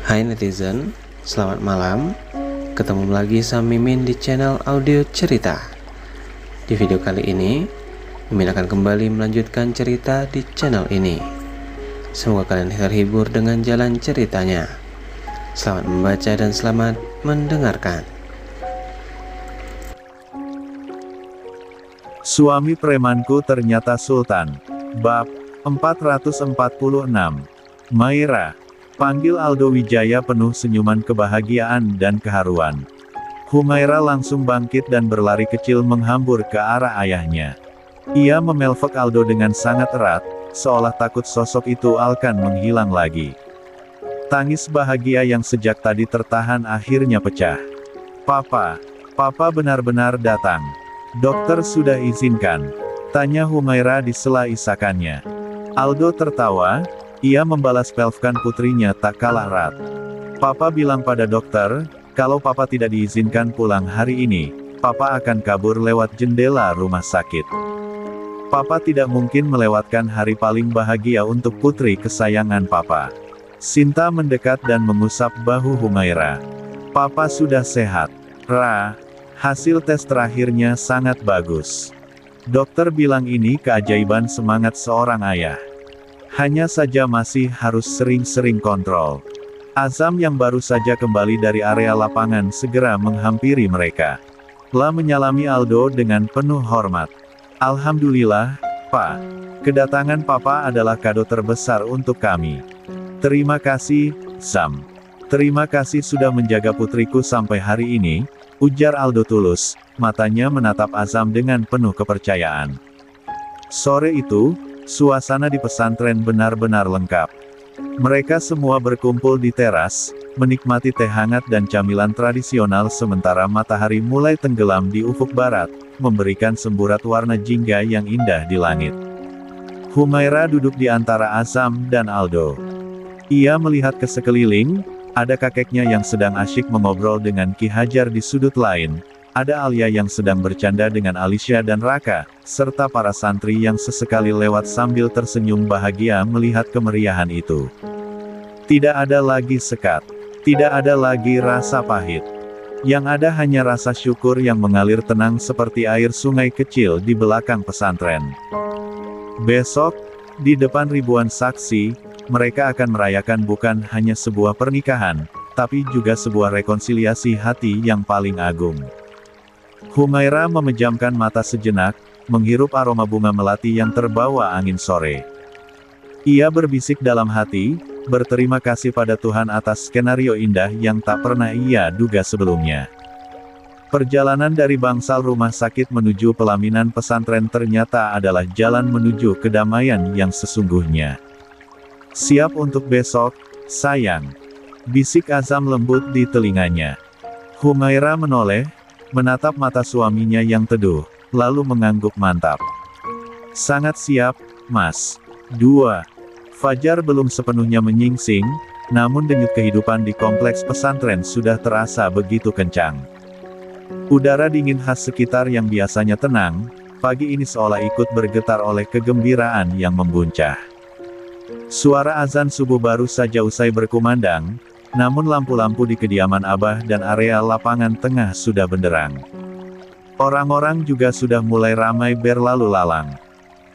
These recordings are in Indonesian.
Hai netizen, selamat malam. Ketemu lagi sama Mimin di channel audio cerita. Di video kali ini, Mimin akan kembali melanjutkan cerita di channel ini. Semoga kalian terhibur dengan jalan ceritanya. Selamat membaca dan selamat mendengarkan. Suami premanku ternyata Sultan. Bab 446. Maira. Panggil Aldo Wijaya penuh senyuman kebahagiaan dan keharuan. Humaira langsung bangkit dan berlari kecil menghambur ke arah ayahnya. Ia memeluk Aldo dengan sangat erat, seolah takut sosok itu akan menghilang lagi. Tangis bahagia yang sejak tadi tertahan akhirnya pecah. Papa benar-benar datang. Dokter sudah izinkan? Tanya Humaira di sela isakannya. Aldo tertawa. Ia membalas pelfkan putrinya tak kalah erat. Papa bilang pada dokter, kalau papa tidak diizinkan pulang hari ini, papa akan kabur lewat jendela rumah sakit. Papa tidak mungkin melewatkan hari paling bahagia untuk putri kesayangan papa. Sinta mendekat dan mengusap bahu Humaira. Papa sudah sehat. Hasil tes terakhirnya sangat bagus. Dokter bilang ini keajaiban semangat seorang ayah. Hanya saja masih harus sering-sering kontrol. Azam yang baru saja kembali dari area lapangan segera menghampiri mereka. Telah menyalami Aldo dengan penuh hormat. Alhamdulillah, Pak. Kedatangan Papa adalah kado terbesar untuk kami. Terima kasih, Zam. Terima kasih sudah menjaga putriku sampai hari ini, ujar Aldo tulus, matanya menatap Azam dengan penuh kepercayaan. Sore itu, suasana di pesantren benar-benar lengkap. Mereka semua berkumpul di teras, menikmati teh hangat dan camilan tradisional sementara matahari mulai tenggelam di ufuk barat, memberikan semburat warna jingga yang indah di langit. Humaira duduk di antara Azam dan Aldo. Ia melihat ke sekeliling, ada kakeknya yang sedang asyik mengobrol dengan Ki Hajar di sudut lain. Ada Alia yang sedang bercanda dengan Alicia dan Raka, serta para santri yang sesekali lewat sambil tersenyum bahagia melihat kemeriahan itu. Tidak ada lagi sekat. Tidak ada lagi rasa pahit. Yang ada hanya rasa syukur yang mengalir tenang seperti air sungai kecil di belakang pesantren. Besok, di depan ribuan saksi, mereka akan merayakan bukan hanya sebuah pernikahan, tapi juga sebuah rekonsiliasi hati yang paling agung. Humaira memejamkan mata sejenak, menghirup aroma bunga melati yang terbawa angin sore. Ia berbisik dalam hati, berterima kasih pada Tuhan atas skenario indah yang tak pernah ia duga sebelumnya. Perjalanan dari bangsal rumah sakit menuju pelaminan pesantren ternyata adalah jalan menuju kedamaian yang sesungguhnya. Siap untuk besok, sayang. Bisik Azam lembut di telinganya. Humaira menoleh, menatap mata suaminya yang teduh, lalu mengangguk mantap. Sangat siap, Mas. 2. Fajar belum sepenuhnya menyingsing, namun denyut kehidupan di kompleks pesantren sudah terasa begitu kencang. Udara dingin khas sekitar yang biasanya tenang, pagi ini seolah ikut bergetar oleh kegembiraan yang membuncah. Suara azan subuh baru saja usai berkumandang, namun lampu-lampu di kediaman Abah dan area lapangan tengah sudah benderang. Orang-orang juga sudah mulai ramai berlalu lalang.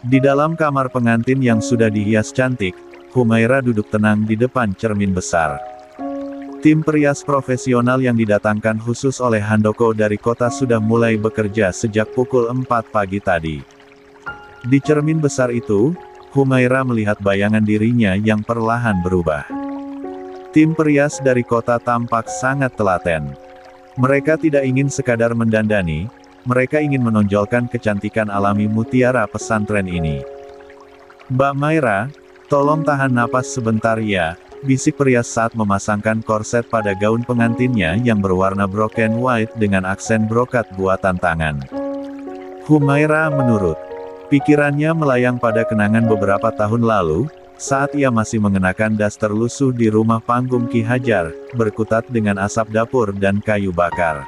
Di dalam kamar pengantin yang sudah dihias cantik, Humaira duduk tenang di depan cermin besar. Tim perias profesional yang didatangkan khusus oleh Handoko dari kota sudah mulai bekerja sejak pukul 4 pagi tadi. Di cermin besar itu, Humaira melihat bayangan dirinya yang perlahan berubah. Tim perias dari kota tampak sangat telaten. Mereka tidak ingin sekadar mendandani, mereka ingin menonjolkan kecantikan alami mutiara pesantren ini. Mbak Maira, tolong tahan napas sebentar ya, bisik perias saat memasangkan korset pada gaun pengantinnya yang berwarna broken white dengan aksen brokat buatan tangan. Humaira menurut. Pikirannya melayang pada kenangan beberapa tahun lalu, saat ia masih mengenakan daster lusuh di rumah panggung Ki Hajar, berkutat dengan asap dapur dan kayu bakar.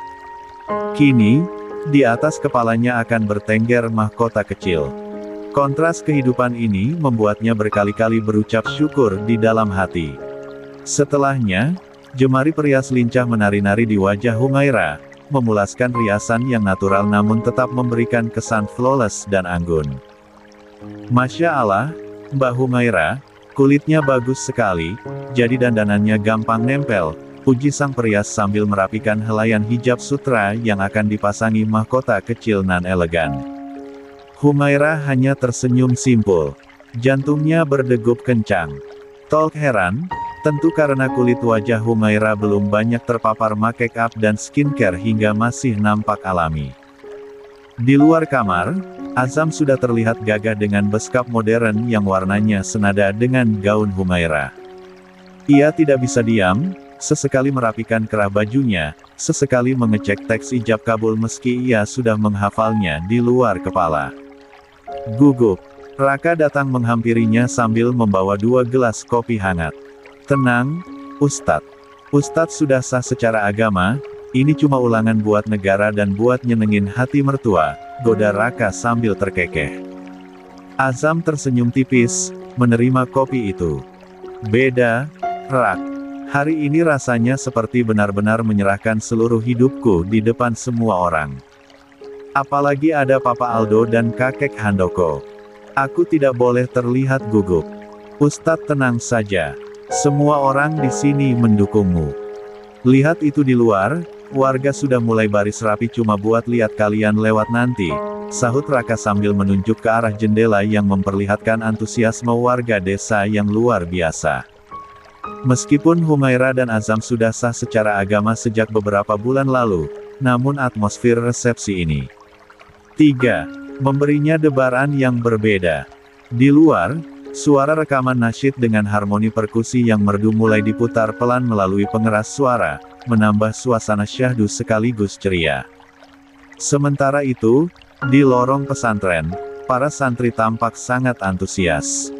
Kini, di atas kepalanya akan bertengger mahkota kecil. Kontras kehidupan ini membuatnya berkali-kali berucap syukur di dalam hati. Setelahnya, Jemari perias lincah menari-nari di wajah Humaira, memulaskan riasan yang natural namun tetap memberikan kesan flawless dan anggun. Masya Allah, Mbak Humaira, kulitnya bagus sekali, jadi dandanannya gampang nempel, puji sang perias sambil merapikan helaian hijab sutra yang akan dipasangi mahkota kecil nan elegan. Humaira hanya tersenyum simpul. Jantungnya berdegup kencang. Tolk heran, tentu karena kulit wajah Humaira belum banyak terpapar make up dan skincare hingga masih nampak alami. Di luar kamar, Azam sudah terlihat gagah dengan beskap modern yang warnanya senada dengan gaun Humaira. Ia tidak bisa diam, sesekali merapikan kerah bajunya, sesekali mengecek teks ijab kabul meski ia sudah menghafalnya di luar kepala. Gugup, Raka datang menghampirinya sambil membawa 2 gelas kopi hangat. Tenang, Ustadz. Ustadz sudah sah secara agama, ini cuma ulangan buat negara dan buat nyenengin hati mertua, goda Raka sambil terkekeh. Azam tersenyum tipis, menerima kopi itu. Beda, Rak. Hari ini rasanya seperti benar-benar menyerahkan seluruh hidupku di depan semua orang. Apalagi ada Papa Aldo dan kakek Handoko. Aku tidak boleh terlihat gugup. Ustadz tenang saja. Semua orang di sini mendukungmu. Lihat itu di luar, warga sudah mulai baris rapi cuma buat lihat kalian lewat nanti, sahut Raka sambil menunjuk ke arah jendela yang memperlihatkan antusiasme warga desa yang luar biasa. Meskipun Humaira dan Azam sudah sah secara agama sejak beberapa bulan lalu, namun atmosfer resepsi ini 3. Memberinya debaran yang berbeda. Di luar, suara rekaman nasyid dengan harmoni perkusi yang merdu mulai diputar pelan melalui pengeras suara, menambah suasana syahdu sekaligus ceria. Sementara itu, di lorong pesantren, para santri tampak sangat antusias.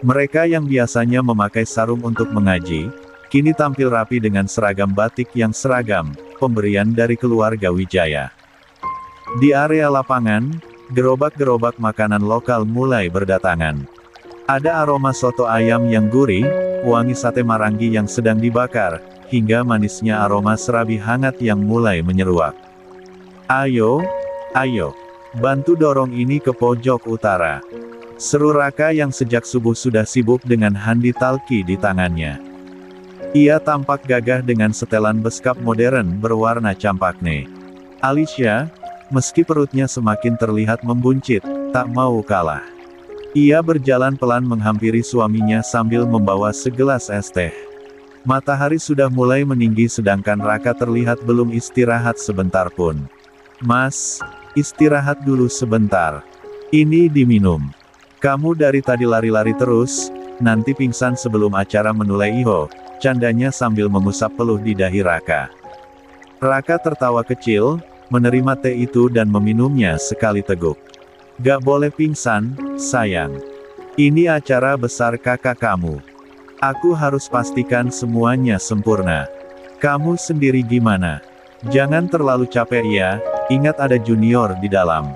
Mereka yang biasanya memakai sarung untuk mengaji, kini tampil rapi dengan seragam batik yang seragam, pemberian dari keluarga Wijaya. Di area lapangan, gerobak-gerobak makanan lokal mulai berdatangan. Ada aroma soto ayam yang gurih, wangi sate marangi yang sedang dibakar, hingga manisnya aroma serabi hangat yang mulai menyeruak. Ayo, ayo, bantu dorong ini ke pojok utara. Seru Raka yang sejak subuh sudah sibuk dengan handi talki di tangannya. Ia tampak gagah dengan setelan beskap modern berwarna campakne. Alicia, meski perutnya semakin terlihat membuncit, tak mau kalah. Ia berjalan pelan menghampiri suaminya sambil membawa segelas es teh. Matahari sudah mulai meninggi sedangkan Raka terlihat belum istirahat sebentar pun. Mas, istirahat dulu sebentar. Ini diminum. Kamu dari tadi lari-lari terus, nanti pingsan sebelum acara menulai iho, candanya sambil mengusap peluh di dahi Raka. Raka tertawa kecil, menerima teh itu dan meminumnya sekali teguk. Gak boleh pingsan, sayang. Ini acara besar kakak kamu. Aku harus pastikan semuanya sempurna. Kamu sendiri gimana? Jangan terlalu capek ya, ingat ada junior di dalam.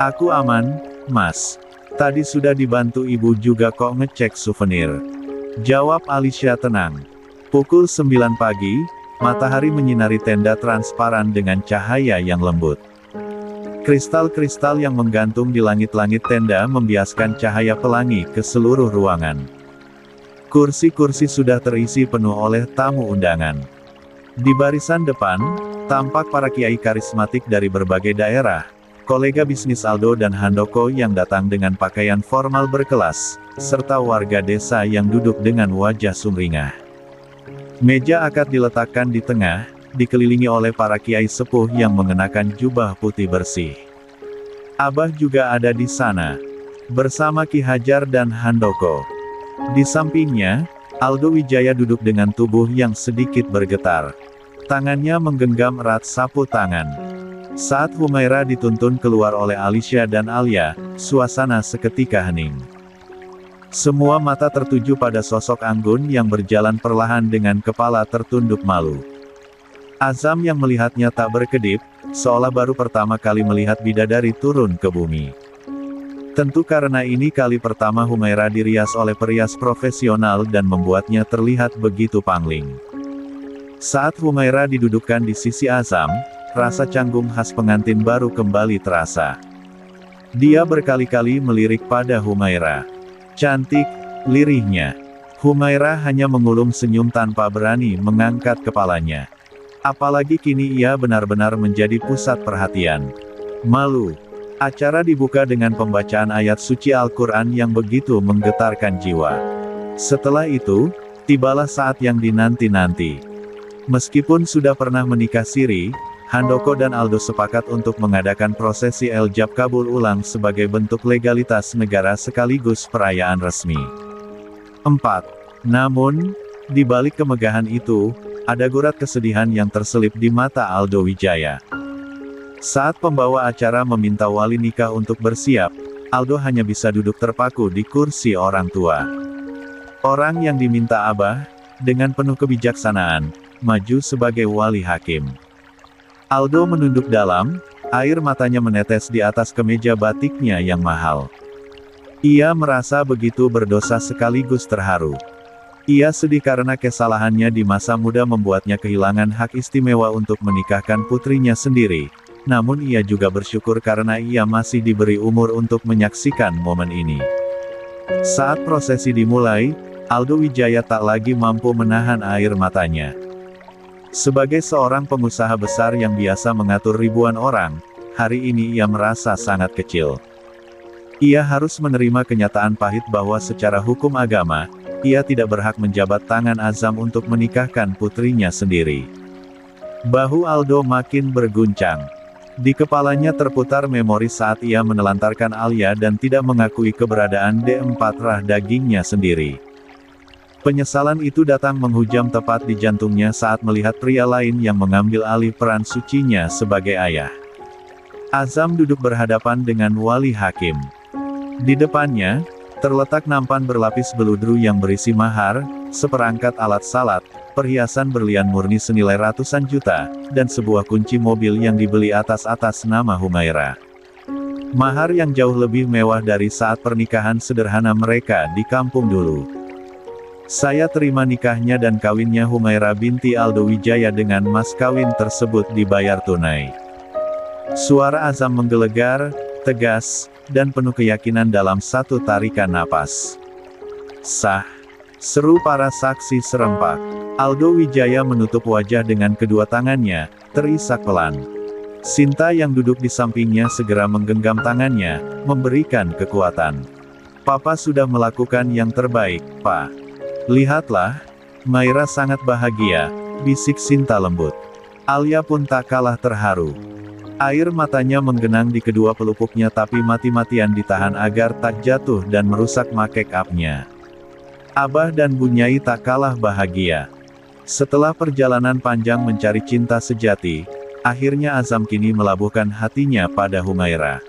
Aku aman, Mas. Tadi sudah dibantu ibu juga kok ngecek souvenir. Jawab Alicia tenang. Pukul 9 pagi, matahari menyinari tenda transparan dengan cahaya yang lembut. Kristal-kristal yang menggantung di langit-langit tenda membiaskan cahaya pelangi ke seluruh ruangan. Kursi-kursi sudah terisi penuh oleh tamu undangan. Di barisan depan, tampak para kiai karismatik dari berbagai daerah, kolega bisnis Aldo dan Handoko yang datang dengan pakaian formal berkelas, serta warga desa yang duduk dengan wajah sumringah. Meja akad diletakkan di tengah, dikelilingi oleh para kiai sepuh yang mengenakan jubah putih bersih. Abah juga ada di sana, bersama Ki Hajar dan Handoko. Di sampingnya, Aldo Wijaya duduk dengan tubuh yang sedikit bergetar. Tangannya menggenggam erat sapu tangan. Saat Humaira dituntun keluar oleh Alicia dan Alia, suasana seketika hening. Semua mata tertuju pada sosok anggun yang berjalan perlahan dengan kepala tertunduk malu. Azam yang melihatnya tak berkedip, seolah baru pertama kali melihat bidadari turun ke bumi. Tentu karena ini kali pertama Humaira dirias oleh perias profesional dan membuatnya terlihat begitu pangling. Saat Humaira didudukkan di sisi Azam, rasa canggung khas pengantin baru kembali terasa. Dia berkali-kali melirik pada Humaira. Cantik, lirihnya. Humaira hanya mengulum senyum tanpa berani mengangkat kepalanya. Apalagi kini ia benar-benar menjadi pusat perhatian. Malu. Acara dibuka dengan pembacaan ayat suci Al-Quran yang begitu menggetarkan jiwa. Setelah itu, tibalah saat yang dinanti-nanti. Meskipun sudah pernah menikah siri, Handoko dan Aldo sepakat untuk mengadakan prosesi Eljab Kabul ulang sebagai bentuk legalitas negara sekaligus perayaan resmi. 4. Namun, di balik kemegahan itu, ada gurat kesedihan yang terselip di mata Aldo Wijaya. Saat pembawa acara meminta wali nikah untuk bersiap, Aldo hanya bisa duduk terpaku di kursi orang tua. Orang yang diminta Abah, dengan penuh kebijaksanaan, maju sebagai wali hakim. Aldo menunduk dalam, air matanya menetes di atas kemeja batiknya yang mahal. Ia merasa begitu berdosa sekaligus terharu. Ia sedih karena kesalahannya di masa muda membuatnya kehilangan hak istimewa untuk menikahkan putrinya sendiri. Namun ia juga bersyukur karena ia masih diberi umur untuk menyaksikan momen ini. Saat prosesi dimulai, Aldo Wijaya tak lagi mampu menahan air matanya. Sebagai seorang pengusaha besar yang biasa mengatur ribuan orang, hari ini ia merasa sangat kecil. Ia harus menerima kenyataan pahit bahwa secara hukum agama, ia tidak berhak menjabat tangan Azam untuk menikahkan putrinya sendiri. Bahu Aldo makin berguncang. Di kepalanya terputar memori saat ia menelantarkan Alia dan tidak mengakui keberadaan D4 rah dagingnya sendiri. Penyesalan itu datang menghujam tepat di jantungnya saat melihat pria lain yang mengambil alih peran sucinya sebagai ayah. Azam duduk berhadapan dengan wali hakim. Di depannya, terletak nampan berlapis beludru yang berisi mahar, seperangkat alat salat, perhiasan berlian murni senilai ratusan juta, dan sebuah kunci mobil yang dibeli atas nama Humaira. Mahar yang jauh lebih mewah dari saat pernikahan sederhana mereka di kampung dulu. Saya terima nikahnya dan kawinnya Humaira binti Aldo Wijaya dengan mas kawin tersebut dibayar tunai. Suara Azam menggelegar, tegas, dan penuh keyakinan dalam satu tarikan napas. Sah! Seru para saksi serempak. Aldo Wijaya menutup wajah dengan kedua tangannya, terisak pelan. Sinta yang duduk di sampingnya segera menggenggam tangannya, memberikan kekuatan. Papa sudah melakukan yang terbaik, Pak. Lihatlah, Maira sangat bahagia, bisik Sinta lembut. Alia pun tak kalah terharu. Air matanya menggenang di kedua pelupuknya tapi mati-matian ditahan agar tak jatuh dan merusak make up-nya. Abah dan Bunyai tak kalah bahagia. Setelah perjalanan panjang mencari cinta sejati, akhirnya Azam kini melabuhkan hatinya pada Humaira.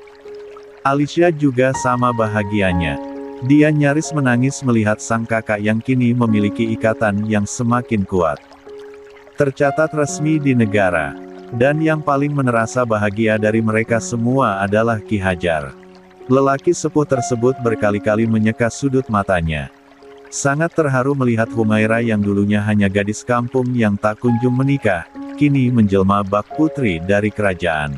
Alicia juga sama bahagianya. Dia nyaris menangis melihat sang kakak yang kini memiliki ikatan yang semakin kuat. Tercatat resmi di negara. Dan yang paling menerasa bahagia dari mereka semua adalah Ki Hajar. Lelaki sepuh tersebut berkali-kali menyeka sudut matanya. Sangat terharu melihat Humaira yang dulunya hanya gadis kampung yang tak kunjung menikah, kini menjelma bak putri dari kerajaan.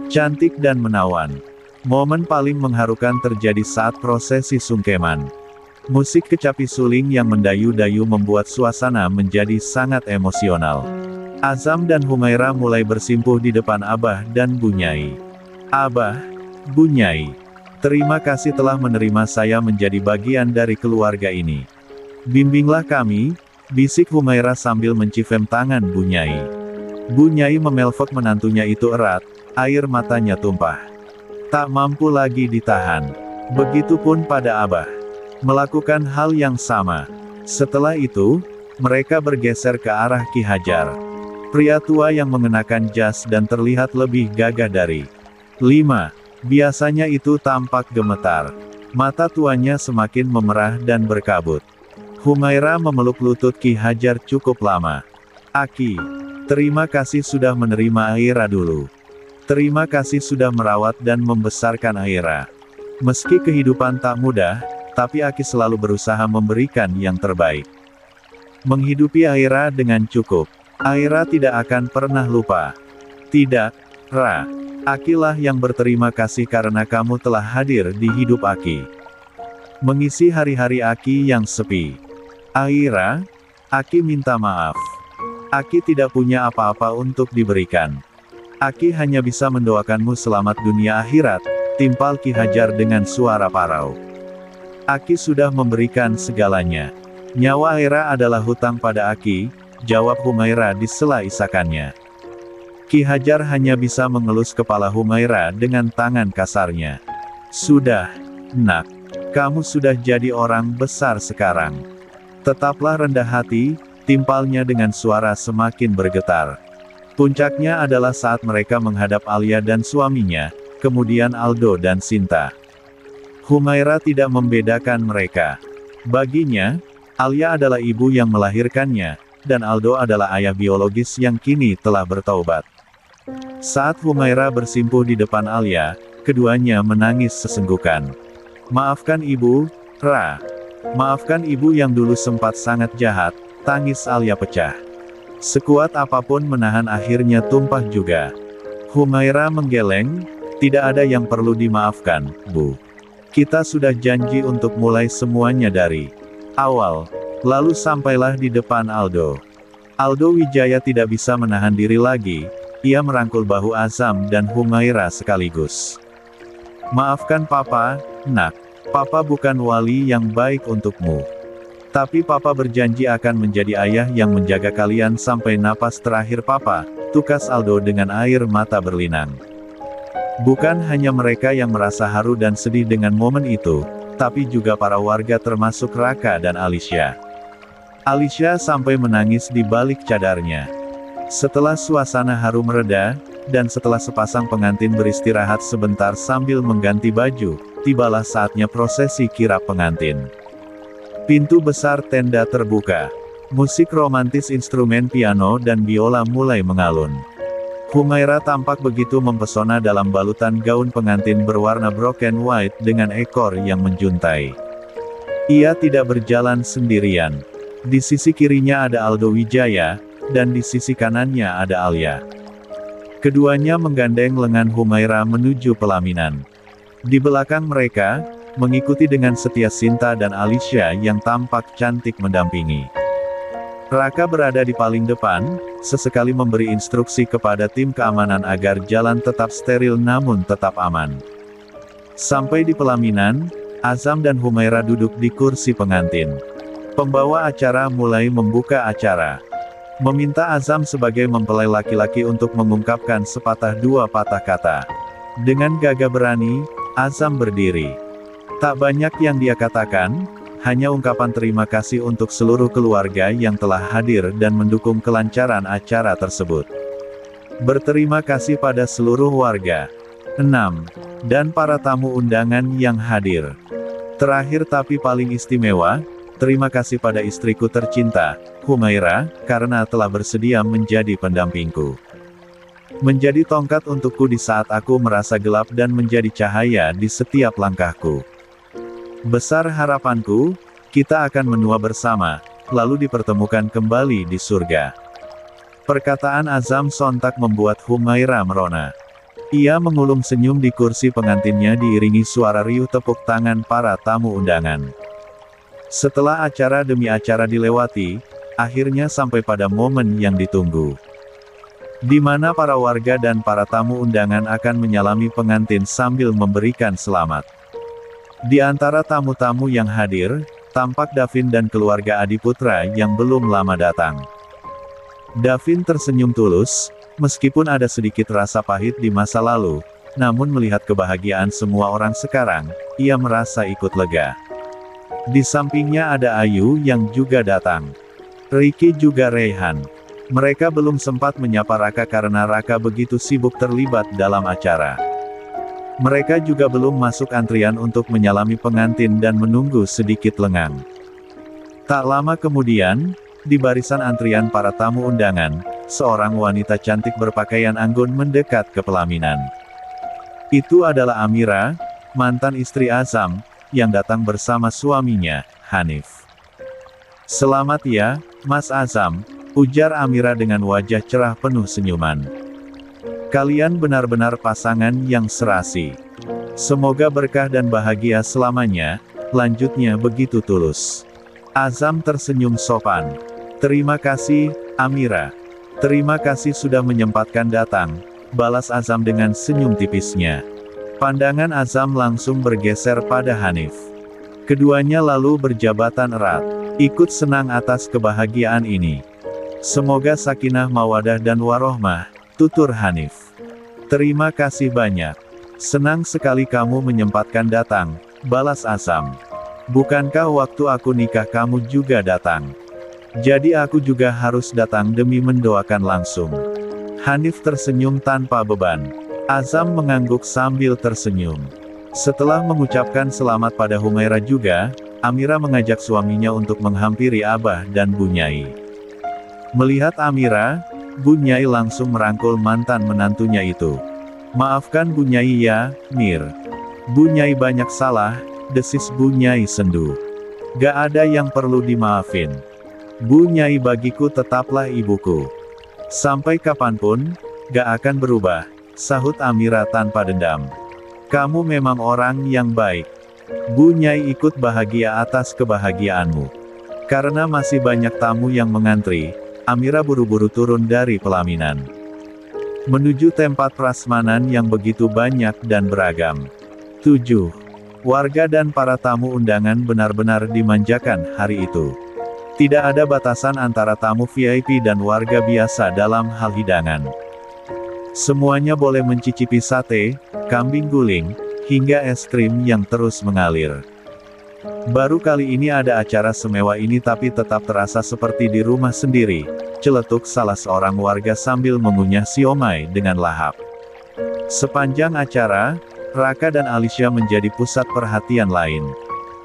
Cantik dan menawan. Momen paling mengharukan terjadi saat prosesi sungkeman. Musik kecapi suling yang mendayu-dayu membuat suasana menjadi sangat emosional. Azam dan Humaira mulai bersimpuh di depan Abah dan Bunyai. Abah, Bunyai, terima kasih telah menerima saya menjadi bagian dari keluarga ini. Bimbinglah kami, bisik Humaira sambil mencifem tangan Bunyai. Bunyai memelfok menantunya itu erat, air matanya tumpah. Tak mampu lagi ditahan. Begitupun pada Abah. Melakukan hal yang sama. Setelah itu, mereka bergeser ke arah Ki Hajar. Pria tua yang mengenakan jas dan terlihat lebih gagah dari 5. Biasanya itu tampak gemetar. Mata tuanya semakin memerah dan berkabut. Humaira memeluk lutut Ki Hajar cukup lama. Aki, terima kasih sudah menerima Aira dulu. Terima kasih sudah merawat dan membesarkan Aira. Meski kehidupan tak mudah, tapi Aki selalu berusaha memberikan yang terbaik. Menghidupi Aira dengan cukup. Aira tidak akan pernah lupa. Tidak, Ra. Akilah yang berterima kasih karena kamu telah hadir di hidup Aki. Mengisi hari-hari Aki yang sepi. Aira, Aki minta maaf. Aki tidak punya apa-apa untuk diberikan. Aki hanya bisa mendoakanmu selamat dunia akhirat, timpal Ki Hajar dengan suara parau. Aki sudah memberikan segalanya. Nyawa Aira adalah hutang pada Aki, jawab Humaira di sela isakannya. Ki Hajar hanya bisa mengelus kepala Humaira dengan tangan kasarnya. Sudah, nak. Kamu sudah jadi orang besar sekarang. Tetaplah rendah hati, timpalnya dengan suara semakin bergetar. Puncaknya adalah saat mereka menghadap Alia dan suaminya, kemudian Aldo dan Sinta. Humaira tidak membedakan mereka. Baginya, Alia adalah ibu yang melahirkannya, dan Aldo adalah ayah biologis yang kini telah bertaubat. Saat Humaira bersimpuh di depan Alia, keduanya menangis sesenggukan. Maafkan ibu, Ra. Maafkan ibu yang dulu sempat sangat jahat, tangis Alia pecah. Sekuat apapun menahan akhirnya tumpah juga. Humaira menggeleng, tidak ada yang perlu dimaafkan, Bu. Kita sudah janji untuk mulai semuanya dari awal. Lalu sampailah di depan Aldo. Aldo Wijaya tidak bisa menahan diri lagi, ia merangkul bahu Azam dan Humaira sekaligus. Maafkan Papa, nak. Papa bukan wali yang baik untukmu. Tapi Papa berjanji akan menjadi ayah yang menjaga kalian sampai napas terakhir Papa, tukas Aldo dengan air mata berlinang. Bukan hanya mereka yang merasa haru dan sedih dengan momen itu, tapi juga para warga termasuk Raka dan Alicia. Alicia sampai menangis di balik cadarnya. Setelah suasana haru mereda, dan setelah sepasang pengantin beristirahat sebentar sambil mengganti baju, tibalah saatnya prosesi kirap pengantin. Pintu besar tenda terbuka. Musik romantis instrumen piano dan biola mulai mengalun. Humaira tampak begitu mempesona dalam balutan gaun pengantin berwarna broken white dengan ekor yang menjuntai. Ia tidak berjalan sendirian. Di sisi kirinya ada Aldo Wijaya, dan di sisi kanannya ada Alia. Keduanya menggandeng lengan Humaira menuju pelaminan. Di belakang mereka, mengikuti dengan setia Sinta dan Alicia yang tampak cantik mendampingi. Raka berada di paling depan, sesekali memberi instruksi kepada tim keamanan agar jalan tetap steril namun tetap aman. Sampai di pelaminan, Azam dan Humaira duduk di kursi pengantin. Pembawa acara mulai membuka acara. Meminta Azam sebagai mempelai laki-laki untuk mengungkapkan sepatah dua patah kata. Dengan gagah berani, Azam berdiri. Tak banyak yang dia katakan, hanya ungkapan terima kasih untuk seluruh keluarga yang telah hadir dan mendukung kelancaran acara tersebut. Berterima kasih pada seluruh warga. 6. Dan para tamu undangan yang hadir. Terakhir tapi paling istimewa, terima kasih pada istriku tercinta, Humaira, karena telah bersedia menjadi pendampingku. Menjadi tongkat untukku di saat aku merasa gelap dan menjadi cahaya di setiap langkahku. Besar harapanku, kita akan menua bersama, lalu dipertemukan kembali di surga. Perkataan Azam sontak membuat Humaira merona. Ia mengulum senyum di kursi pengantinnya diiringi suara riuh tepuk tangan para tamu undangan. Setelah acara demi acara dilewati, akhirnya sampai pada momen yang ditunggu. Di mana para warga dan para tamu undangan akan menyalami pengantin sambil memberikan selamat. Di antara tamu-tamu yang hadir, tampak Davin dan keluarga Adiputra yang belum lama datang. Davin tersenyum tulus, meskipun ada sedikit rasa pahit di masa lalu, namun melihat kebahagiaan semua orang sekarang, ia merasa ikut lega. Di sampingnya ada Ayu yang juga datang. Ricky juga Reyhan. Mereka belum sempat menyapa Raka karena Raka begitu sibuk terlibat dalam acara. Mereka juga belum masuk antrian untuk menyalami pengantin dan menunggu sedikit lengang. Tak lama kemudian, di barisan antrian para tamu undangan, seorang wanita cantik berpakaian anggun mendekat ke pelaminan. Itu adalah Amira, mantan istri Azam, yang datang bersama suaminya, Hanif. Selamat ya, Mas Azam, ujar Amira dengan wajah cerah penuh senyuman. Kalian benar-benar pasangan yang serasi. Semoga berkah dan bahagia selamanya, lanjutnya begitu tulus. Azam tersenyum sopan. Terima kasih, Amira. Terima kasih sudah menyempatkan datang, balas Azam dengan senyum tipisnya. Pandangan Azam langsung bergeser pada Hanif. Keduanya lalu berjabatan erat. Ikut senang atas kebahagiaan ini. Semoga sakinah mawadah dan warohmah, tutur Hanif. Terima kasih banyak. Senang sekali kamu menyempatkan datang, balas Azam. Bukankah waktu aku nikah kamu juga datang? Jadi aku juga harus datang demi mendoakan langsung. Hanif tersenyum tanpa beban. Azam mengangguk sambil tersenyum. Setelah mengucapkan selamat pada Humaira juga, Amira mengajak suaminya untuk menghampiri Abah dan Bu Nyai. Melihat Amira, Bu Nyai langsung merangkul mantan menantunya itu. Maafkan Bu Nyai ya, Mir. Bu Nyai banyak salah, desis Bu Nyai sendu. Gak ada yang perlu dimaafin. Bu Nyai bagiku tetaplah ibuku. Sampai kapanpun, gak akan berubah, sahut Amira tanpa dendam. Kamu memang orang yang baik. Bu Nyai ikut bahagia atas kebahagiaanmu. Karena masih banyak tamu yang mengantri, Amira buru-buru turun dari pelaminan. Menuju tempat prasmanan yang begitu banyak dan beragam. 7. Warga dan para tamu undangan benar-benar dimanjakan hari itu. Tidak ada batasan antara tamu VIP dan warga biasa dalam hal hidangan. Semuanya boleh mencicipi sate, kambing guling, hingga es krim yang terus mengalir. Baru kali ini ada acara semewah ini tapi tetap terasa seperti di rumah sendiri, celetuk salah seorang warga sambil mengunyah siomay dengan lahap. Sepanjang acara, Raka dan Alicia menjadi pusat perhatian lain.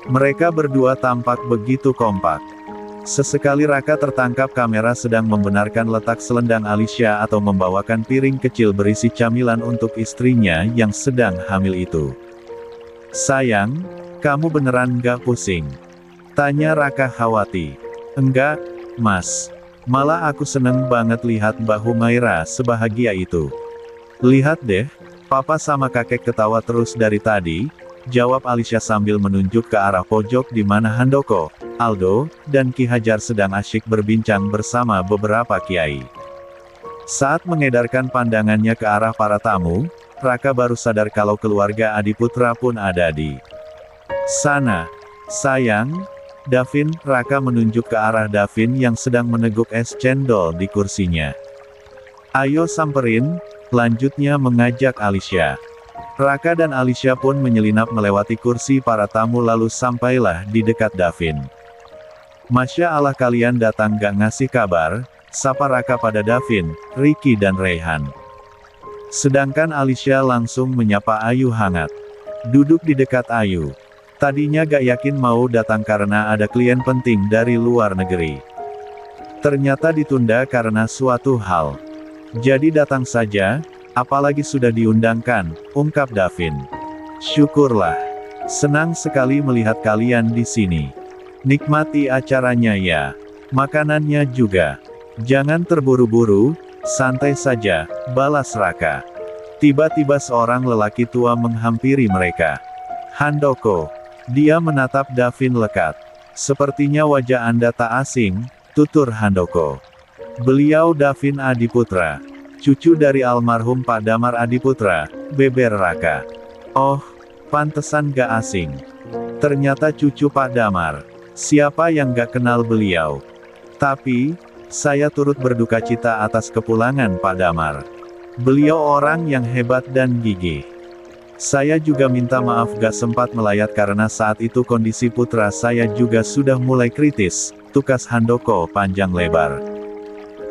Mereka berdua tampak begitu kompak. Sesekali Raka tertangkap kamera sedang membenarkan letak selendang Alicia atau membawakan piring kecil berisi camilan untuk istrinya yang sedang hamil itu. Sayang, kamu beneran gak pusing? Tanya Raka khawati. Enggak, Mas. Malah aku seneng banget lihat Mbak Humaira sebahagia itu. Lihat deh, Papa sama kakek ketawa terus dari tadi, jawab Alicia sambil menunjuk ke arah pojok di mana Handoko, Aldo, dan Ki Hajar sedang asyik berbincang bersama beberapa kiai. Saat mengedarkan pandangannya ke arah para tamu, Raka baru sadar kalau keluarga Adiputra pun ada di sana. Sayang, Davin, Raka menunjuk ke arah Davin yang sedang meneguk es cendol di kursinya. Ayo samperin, lanjutnya mengajak Alicia. Raka dan Alicia pun menyelinap melewati kursi para tamu lalu sampailah di dekat Davin. Masya Allah kalian datang gak ngasih kabar, sapa Raka pada Davin, Ricky dan Reyhan. Sedangkan Alicia langsung menyapa Ayu hangat. Duduk di dekat Ayu. Tadinya gak yakin mau datang karena ada klien penting dari luar negeri. Ternyata ditunda karena suatu hal. Jadi datang saja, apalagi sudah diundangkan, ungkap Davin. Syukurlah. Senang sekali melihat kalian di sini. Nikmati acaranya ya. Makanannya juga. Jangan terburu-buru, santai saja, balas Raka. Tiba-tiba seorang lelaki tua menghampiri mereka. Handoko. Dia menatap Davin lekat. Sepertinya wajah Anda tak asing, tutur Handoko. Beliau Davin Adiputra. Cucu dari almarhum Pak Damar Adiputra, beber Raka. Oh, pantesan gak asing. Ternyata cucu Pak Damar. Siapa yang gak kenal beliau? Tapi, saya turut berduka cita atas kepulangan Pak Damar. Beliau orang yang hebat dan gigih. Saya juga minta maaf gak sempat melayat karena saat itu kondisi putra saya juga sudah mulai kritis, tukas Handoko panjang lebar.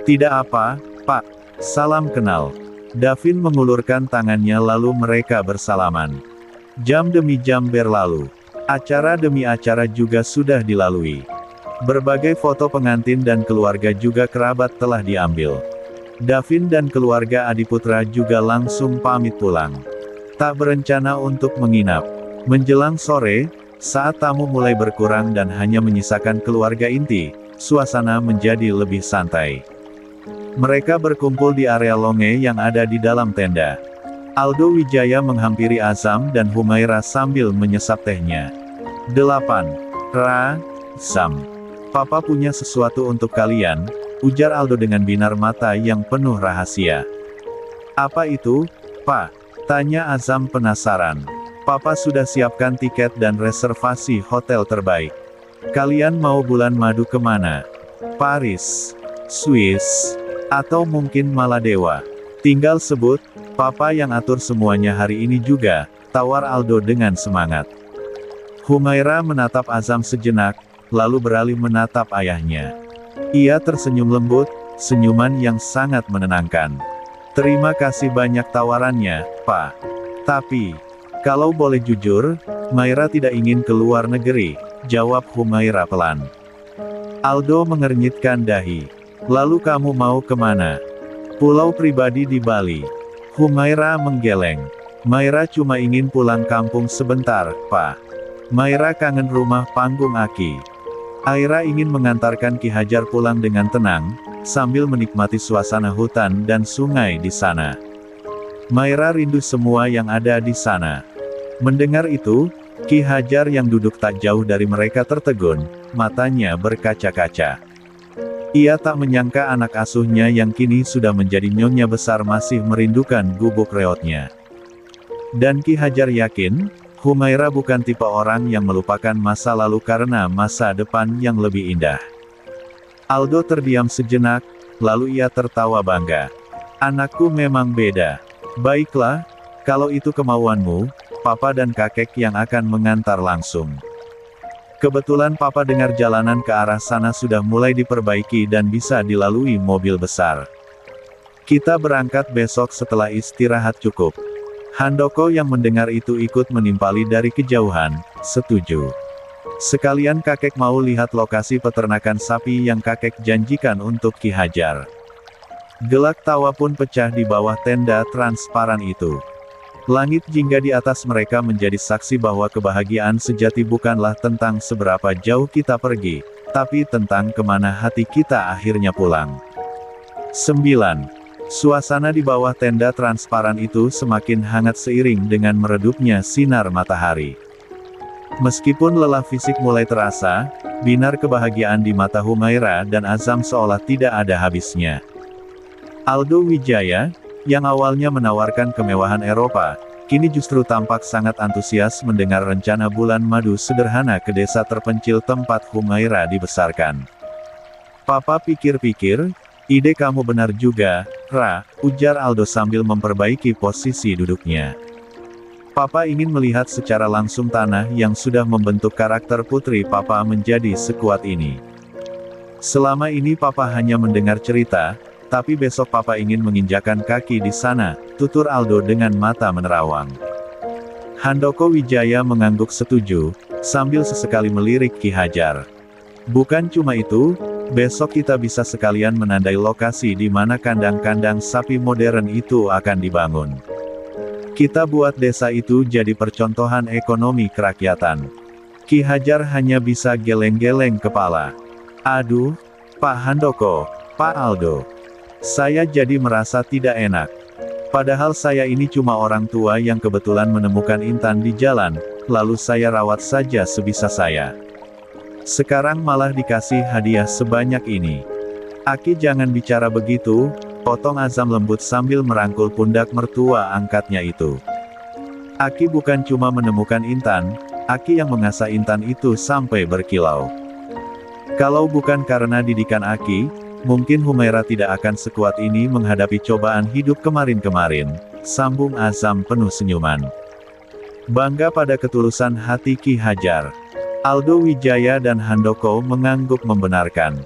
Tidak apa, Pak. Salam kenal. Davin mengulurkan tangannya lalu mereka bersalaman. Jam demi jam berlalu. Acara demi acara juga sudah dilalui. Berbagai foto pengantin dan keluarga juga kerabat telah diambil. Davin dan keluarga Adiputra juga langsung pamit pulang. Tak berencana untuk menginap. Menjelang sore, saat tamu mulai berkurang dan hanya menyisakan keluarga inti, suasana menjadi lebih santai. Mereka berkumpul di area longe yang ada di dalam tenda. Aldo Wijaya menghampiri Azam dan Humaira sambil menyesap tehnya. 8. Zam. Papa punya sesuatu untuk kalian, ujar Aldo dengan binar mata yang penuh rahasia. Apa itu, Pak? Tanya Azam penasaran. Papa sudah siapkan tiket dan reservasi hotel terbaik. Kalian mau bulan madu kemana? Paris, Swiss, atau mungkin Maladewa? Tinggal sebut, Papa yang atur semuanya hari ini juga, tawar Aldo dengan semangat. Humaira menatap Azam sejenak, lalu beralih menatap ayahnya. Ia tersenyum lembut, senyuman yang sangat menenangkan. Terima kasih banyak tawarannya, Pak. Tapi, kalau boleh jujur, Maira tidak ingin keluar negeri, jawab Humaira pelan. Aldo mengernyitkan dahi. Lalu kamu mau kemana? Pulau pribadi di Bali. Humaira menggeleng. Maira cuma ingin pulang kampung sebentar, Pak. Maira kangen rumah panggung Aki. Aira ingin mengantarkan Ki Hajar pulang dengan tenang, sambil menikmati suasana hutan dan sungai di sana. Maira rindu semua yang ada di sana. Mendengar itu, Ki Hajar yang duduk tak jauh dari mereka tertegun, matanya berkaca-kaca. Ia tak menyangka anak asuhnya yang kini sudah menjadi nyonya besar masih merindukan gubuk reotnya. Dan Ki Hajar yakin, Humaira bukan tipe orang yang melupakan masa lalu karena masa depan yang lebih indah. Aldo terdiam sejenak, lalu ia tertawa bangga. Anakku memang beda. Baiklah, kalau itu kemauanmu, Papa dan kakek yang akan mengantar langsung. Kebetulan Papa dengar jalanan ke arah sana sudah mulai diperbaiki dan bisa dilalui mobil besar. Kita berangkat besok setelah istirahat cukup. Handoko yang mendengar itu ikut menimpali dari kejauhan, setuju. Sekalian kakek mau lihat lokasi peternakan sapi yang kakek janjikan untuk Ki Hajar. Gelak tawa pun pecah di bawah tenda transparan itu. Langit jingga di atas mereka menjadi saksi bahwa kebahagiaan sejati bukanlah tentang seberapa jauh kita pergi, tapi tentang kemana hati kita akhirnya pulang. 9. Suasana di bawah tenda transparan itu semakin hangat seiring dengan meredupnya sinar matahari. Meskipun lelah fisik mulai terasa, binar kebahagiaan di mata Humaira dan Azam seolah tidak ada habisnya. Aldo Wijaya, yang awalnya menawarkan kemewahan Eropa, kini justru tampak sangat antusias mendengar rencana bulan madu sederhana ke desa terpencil tempat Humaira dibesarkan. Papa pikir-pikir, ide kamu benar juga, Ra, ujar Aldo sambil memperbaiki posisi duduknya. Papa ingin melihat secara langsung tanah yang sudah membentuk karakter putri Papa menjadi sekuat ini. Selama ini Papa hanya mendengar cerita, tapi besok Papa ingin menginjakan kaki di sana, tutur Aldo dengan mata menerawang. Handoko Wijaya mengangguk setuju, sambil sesekali melirik Ki Hajar. Bukan cuma itu, besok kita bisa sekalian menandai lokasi di mana kandang-kandang sapi modern itu akan dibangun. Kita buat desa itu jadi percontohan ekonomi kerakyatan. Ki Hajar hanya bisa geleng-geleng kepala. Aduh, Pak Handoko, Pak Aldo. Saya jadi merasa tidak enak. Padahal saya ini cuma orang tua yang kebetulan menemukan Intan di jalan, lalu saya rawat saja sebisa saya. Sekarang malah dikasih hadiah sebanyak ini. Aki jangan bicara begitu, potong Azam lembut sambil merangkul pundak mertua angkatnya itu. Aki bukan cuma menemukan Intan, Aki yang mengasah Intan itu sampai berkilau. Kalau bukan karena didikan Aki, mungkin Humaira tidak akan sekuat ini menghadapi cobaan hidup kemarin-kemarin, sambung Azam penuh senyuman. Bangga pada ketulusan hati Ki Hajar. Aldo Wijaya dan Handoko mengangguk membenarkan.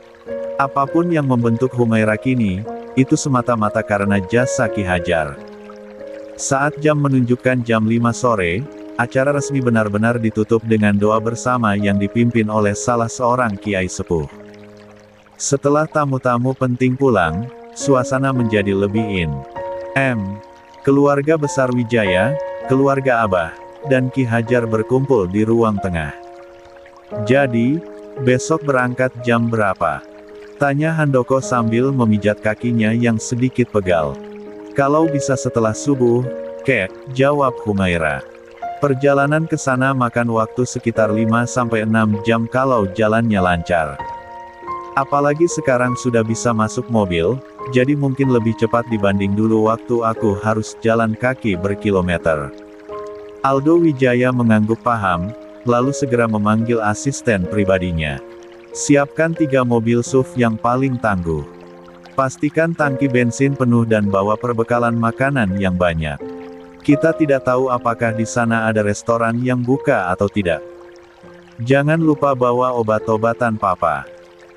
Apapun yang membentuk Humaira kini, itu semata-mata karena jasa Ki Hajar. Saat jam menunjukkan jam 5 sore, acara resmi benar-benar ditutup dengan doa bersama yang dipimpin oleh salah seorang kiai sepuh. Setelah tamu-tamu penting pulang, suasana menjadi lebih keluarga besar Wijaya, keluarga Abah, dan Ki Hajar berkumpul di ruang tengah. Jadi, Besok berangkat jam berapa? Tanya Handoko sambil memijat kakinya yang sedikit pegal. Kalau bisa setelah subuh, Kek, jawab Humaira. Perjalanan ke sana makan waktu sekitar 5-6 jam kalau jalannya lancar. Apalagi sekarang sudah bisa masuk mobil, jadi mungkin lebih cepat dibanding dulu waktu aku harus jalan kaki berkilometer. Aldo Wijaya mengangguk paham, lalu segera memanggil asisten pribadinya. Siapkan 3 mobil SUV yang paling tangguh. Pastikan tangki bensin penuh dan bawa perbekalan makanan yang banyak. Kita tidak tahu apakah di sana ada restoran yang buka atau tidak. Jangan lupa bawa obat-obatan papa.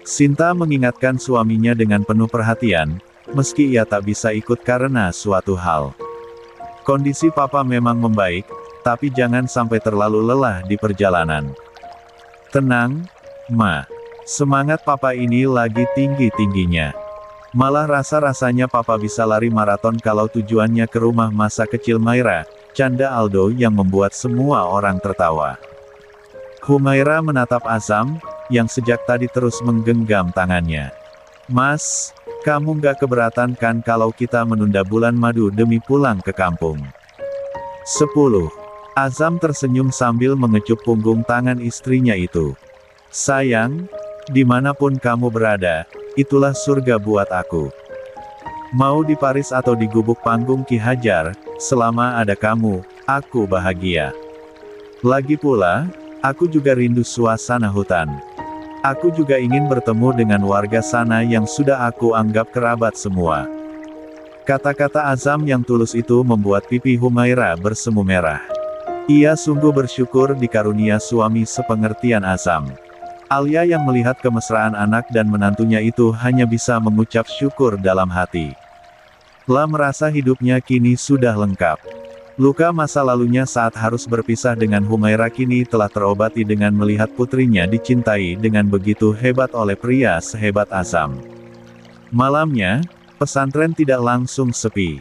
Sinta mengingatkan suaminya dengan penuh perhatian, meski ia tak bisa ikut karena suatu hal. Kondisi papa memang membaik, tapi jangan sampai terlalu lelah di perjalanan. Tenang, Ma. Semangat papa ini lagi tinggi-tingginya. Malah rasa-rasanya papa bisa lari maraton kalau tujuannya ke rumah masa kecil Maira, canda Aldo yang membuat semua orang tertawa. Humaira menatap Azam, yang sejak tadi terus menggenggam tangannya. Mas, kamu gak keberatan kan kalau kita menunda bulan madu demi pulang ke kampung? 10. Azam tersenyum sambil mengecup punggung tangan istrinya itu. Sayang, dimanapun kamu berada, itulah surga buat aku. Mau di Paris atau di gubuk panggung Ki Hajar, selama ada kamu, aku bahagia. Lagi pula, aku juga rindu suasana hutan. Aku juga ingin bertemu dengan warga sana yang sudah aku anggap kerabat semua. Kata-kata Azam yang tulus itu membuat pipi Humaira bersemu merah. Ia sungguh bersyukur dikarunia suami sepengertian Azam. Alia yang melihat kemesraan anak dan menantunya itu hanya bisa mengucap syukur dalam hati. La merasa hidupnya kini sudah lengkap. Luka masa lalunya saat harus berpisah dengan Humaira kini telah terobati dengan melihat putrinya dicintai dengan begitu hebat oleh pria sehebat Azam. Malamnya, pesantren tidak langsung sepi.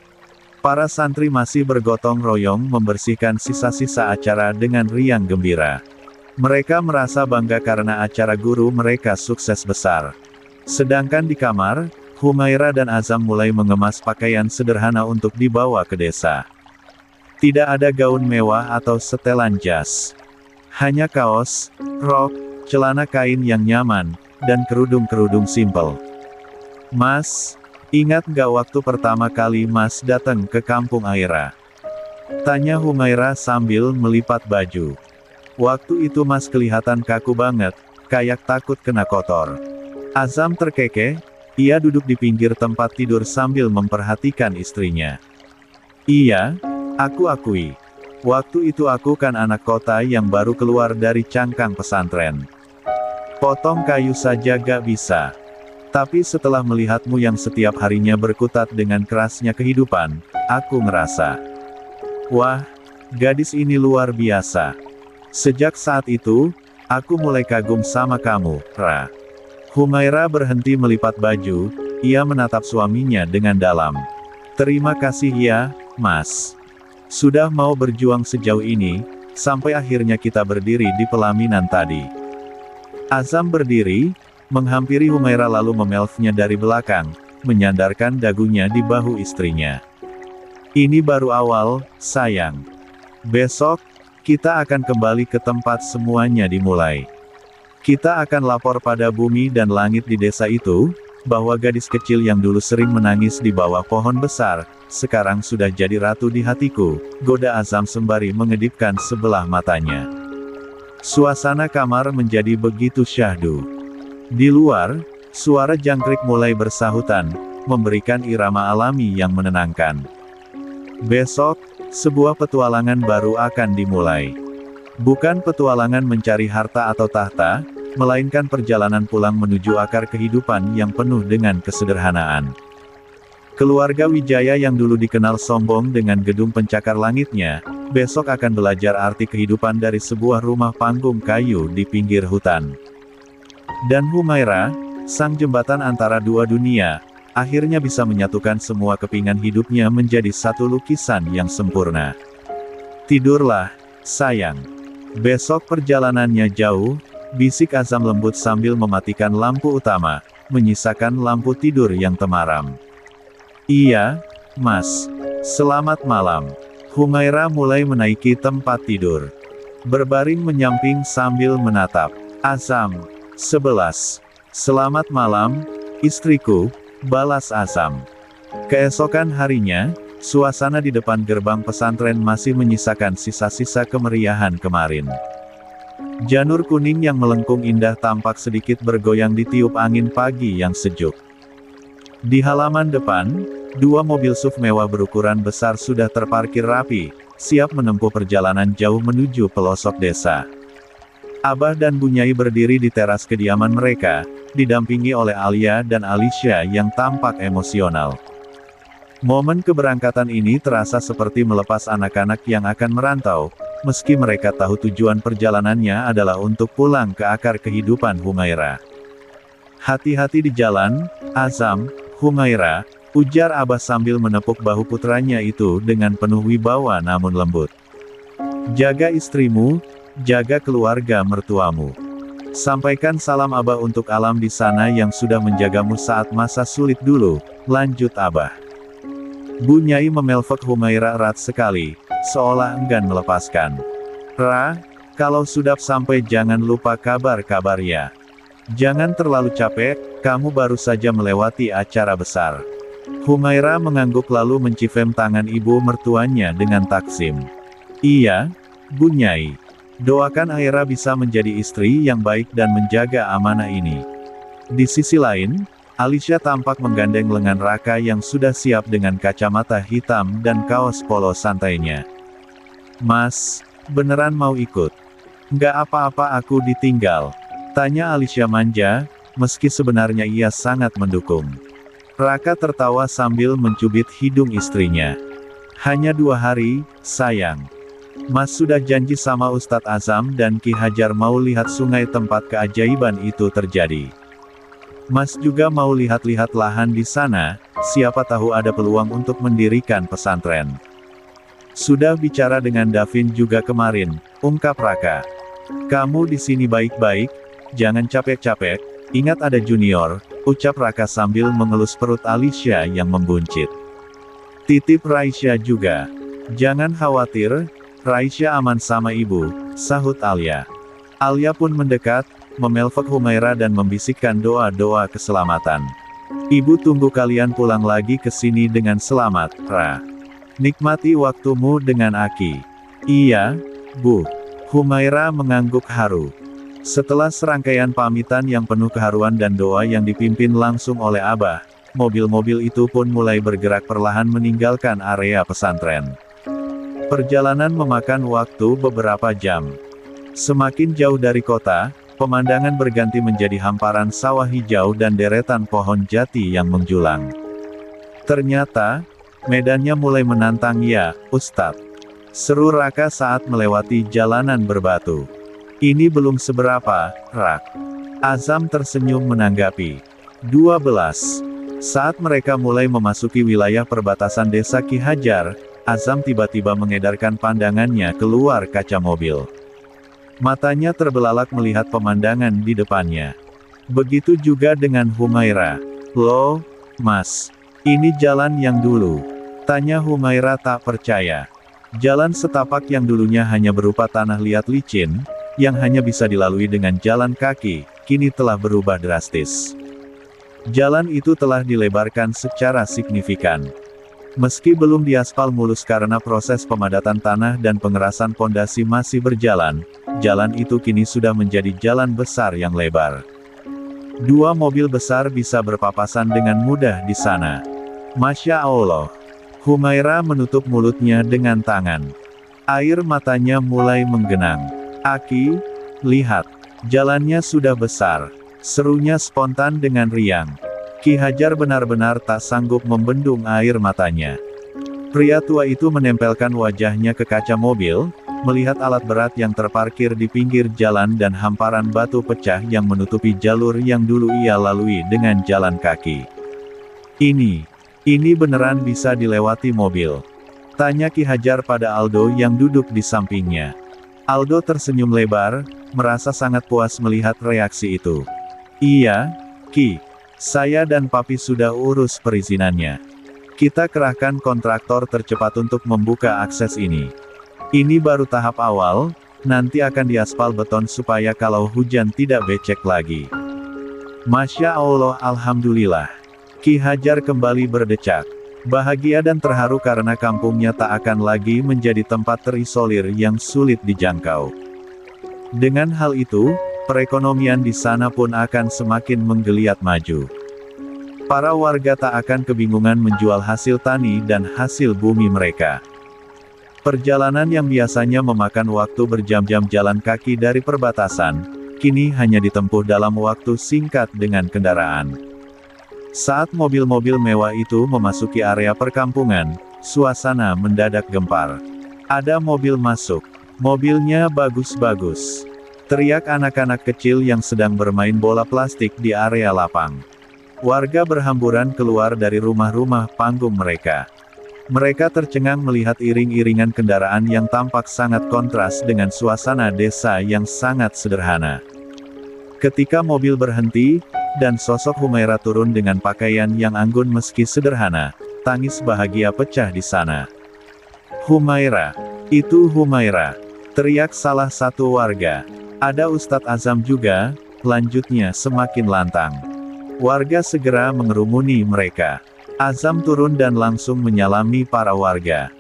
Para santri masih bergotong royong membersihkan sisa-sisa acara dengan riang gembira. Mereka merasa bangga karena acara guru mereka sukses besar. Sedangkan di kamar, Humaira dan Azam mulai mengemas pakaian sederhana untuk dibawa ke desa. Tidak ada gaun mewah atau setelan jas. Hanya kaos, rok, celana kain yang nyaman, dan kerudung-kerudung simpel. Mas, ingat gak waktu pertama kali Mas datang ke kampung Aira? Tanya Humaira sambil melipat baju. Waktu itu Mas kelihatan kaku banget, kayak takut kena kotor. Azam terkekeh, ia duduk di pinggir tempat tidur sambil memperhatikan istrinya. Iya, aku akui. Waktu itu aku kan anak kota yang baru keluar dari cangkang pesantren. Potong kayu saja gak bisa. Tapi setelah melihatmu yang setiap harinya berkutat dengan kerasnya kehidupan, aku ngerasa. Wah, gadis ini luar biasa. Sejak saat itu, aku mulai kagum sama kamu, Ra. Humaira berhenti melipat baju, ia menatap suaminya dengan dalam. Terima kasih ya, Mas. Sudah mau berjuang sejauh ini, sampai akhirnya kita berdiri di pelaminan tadi. Azam berdiri, menghampiri Humaira lalu memeluknya dari belakang, menyandarkan dagunya di bahu istrinya. Ini baru awal, sayang. Besok, kita akan kembali ke tempat semuanya dimulai. Kita akan lapor pada bumi dan langit di desa itu, bahwa gadis kecil yang dulu sering menangis di bawah pohon besar, sekarang sudah jadi ratu di hatiku, goda Azam sembari mengedipkan sebelah matanya. Suasana kamar menjadi begitu syahdu. Di luar, suara jangkrik mulai bersahutan, memberikan irama alami yang menenangkan. Besok, sebuah petualangan baru akan dimulai. Bukan petualangan mencari harta atau tahta, melainkan perjalanan pulang menuju akar kehidupan yang penuh dengan kesederhanaan. Keluarga Wijaya yang dulu dikenal sombong dengan gedung pencakar langitnya, besok akan belajar arti kehidupan dari sebuah rumah panggung kayu di pinggir hutan. Dan Humaira, sang jembatan antara dua dunia, akhirnya bisa menyatukan semua kepingan hidupnya menjadi satu lukisan yang sempurna. Tidurlah, sayang. Besok perjalanannya jauh, bisik Azam lembut sambil mematikan lampu utama, menyisakan lampu tidur yang temaram. Iya, Mas. Selamat malam. Humaira mulai menaiki tempat tidur. Berbaring menyamping sambil menatap. Azam. 11. Selamat malam, istriku, balas Azam. Keesokan harinya, suasana di depan gerbang pesantren masih menyisakan sisa-sisa kemeriahan kemarin. Janur kuning yang melengkung indah tampak sedikit bergoyang ditiup angin pagi yang sejuk. Di halaman depan, 2 mobil SUV mewah berukuran besar sudah terparkir rapi, siap menempuh perjalanan jauh menuju pelosok desa. Abah dan Bu Nyai berdiri di teras kediaman mereka, didampingi oleh Alia dan Alicia yang tampak emosional. Momen keberangkatan ini terasa seperti melepas anak-anak yang akan merantau, meski mereka tahu tujuan perjalanannya adalah untuk pulang ke akar kehidupan Humaira. Hati-hati di jalan, Azam, Humaira, ujar Abah sambil menepuk bahu putranya itu dengan penuh wibawa namun lembut. Jaga istrimu, jaga keluarga mertuamu. Sampaikan salam Abah untuk alam di sana yang sudah menjagamu saat masa sulit dulu, lanjut Abah. Bu Nyai memelfek Humaira erat sekali, seolah enggan melepaskan. Ra, kalau sudah sampai jangan lupa kabar-kabar ya. Jangan terlalu capek, kamu baru saja melewati acara besar. Humaira mengangguk lalu mencifem tangan ibu mertuanya dengan taksim. Iya, Bu Nyai. Doakan Aira bisa menjadi istri yang baik dan menjaga amanah ini. Di sisi lain, Alicia tampak menggandeng lengan Raka yang sudah siap dengan kacamata hitam dan kaos polo santainya. Mas, beneran mau ikut? Nggak apa-apa aku ditinggal, tanya Alicia manja, meski sebenarnya ia sangat mendukung. Raka tertawa sambil mencubit hidung istrinya. Hanya 2 hari, sayang. Mas sudah janji sama Ustadz Azam dan Ki Hajar mau lihat sungai tempat keajaiban itu terjadi. Mas juga mau lihat-lihat lahan di sana, siapa tahu ada peluang untuk mendirikan pesantren. Sudah bicara dengan Davin juga kemarin, ungkap Raka. Kamu di sini baik-baik, jangan capek-capek, ingat ada junior, ucap Raka sambil mengelus perut Alicia yang membuncit. Titip Raisya juga. Jangan khawatir, Raisya aman sama ibu, sahut Alia. Alia pun mendekat, memelfek Humaira dan membisikkan doa-doa keselamatan. Ibu tunggu kalian pulang lagi ke sini dengan selamat, Ra. Nikmati waktumu dengan Aki. Iya, Bu. Humaira mengangguk haru. Setelah serangkaian pamitan yang penuh keharuan dan doa yang dipimpin langsung oleh Abah, mobil-mobil itu pun mulai bergerak perlahan meninggalkan area pesantren. Perjalanan memakan waktu beberapa jam. Semakin jauh dari kota, pemandangan berganti menjadi hamparan sawah hijau dan deretan pohon jati yang menjulang. Ternyata, medannya mulai menantang ya, Ustadz. Seru Raka saat melewati jalanan berbatu. Ini belum seberapa, Rak. Azam tersenyum menanggapi. 12. Saat mereka mulai memasuki wilayah perbatasan desa Ki Hajar, Azam tiba-tiba mengedarkan pandangannya keluar kaca mobil. Matanya terbelalak melihat pemandangan di depannya. Begitu juga dengan Humaira. Loh, Mas, ini jalan yang dulu? Tanya Humaira tak percaya. Jalan setapak yang dulunya hanya berupa tanah liat licin, yang hanya bisa dilalui dengan jalan kaki, kini telah berubah drastis. Jalan itu telah dilebarkan secara signifikan. Meski belum diaspal mulus karena proses pemadatan tanah dan pengerasan pondasi masih berjalan, jalan itu kini sudah menjadi jalan besar yang lebar. 2 mobil besar bisa berpapasan dengan mudah di sana. Masya Allah. Humaira menutup mulutnya dengan tangan. Air matanya mulai menggenang. Aki, lihat, jalannya sudah besar, serunya spontan dengan riang. Ki Hajar benar-benar tak sanggup membendung air matanya. Pria tua itu menempelkan wajahnya ke kaca mobil, melihat alat berat yang terparkir di pinggir jalan dan hamparan batu pecah yang menutupi jalur yang dulu ia lalui dengan jalan kaki. Ini beneran bisa dilewati mobil? Tanya Ki Hajar pada Aldo yang duduk di sampingnya. Aldo tersenyum lebar, merasa sangat puas melihat reaksi itu. Iya, Ki. Saya dan Papi sudah urus perizinannya. Kita kerahkan kontraktor tercepat untuk membuka akses ini. Ini baru tahap awal, nanti akan diaspal beton supaya kalau hujan tidak becek lagi. Masya Allah, Alhamdulillah. Ki Hajar kembali berdecak. Bahagia dan terharu karena kampungnya tak akan lagi menjadi tempat terisolir yang sulit dijangkau. Dengan hal itu, perekonomian di sana pun akan semakin menggeliat maju. Para warga tak akan kebingungan menjual hasil tani dan hasil bumi mereka. Perjalanan yang biasanya memakan waktu berjam-jam jalan kaki dari perbatasan, kini hanya ditempuh dalam waktu singkat dengan kendaraan. Saat mobil-mobil mewah itu memasuki area perkampungan, suasana mendadak gempar. Ada mobil masuk. Mobilnya bagus-bagus. Teriak anak-anak kecil yang sedang bermain bola plastik di area lapang. Warga berhamburan keluar dari rumah-rumah panggung mereka. Mereka tercengang melihat iring-iringan kendaraan yang tampak sangat kontras dengan suasana desa yang sangat sederhana. Ketika mobil berhenti, dan sosok Humaira turun dengan pakaian yang anggun meski sederhana, tangis bahagia pecah di sana. Humaira! Itu Humaira! Teriak salah satu warga. Ada Ustadz Azam juga, lanjutnya semakin lantang. Warga segera mengerumuni mereka. Azam turun dan langsung menyalami para warga.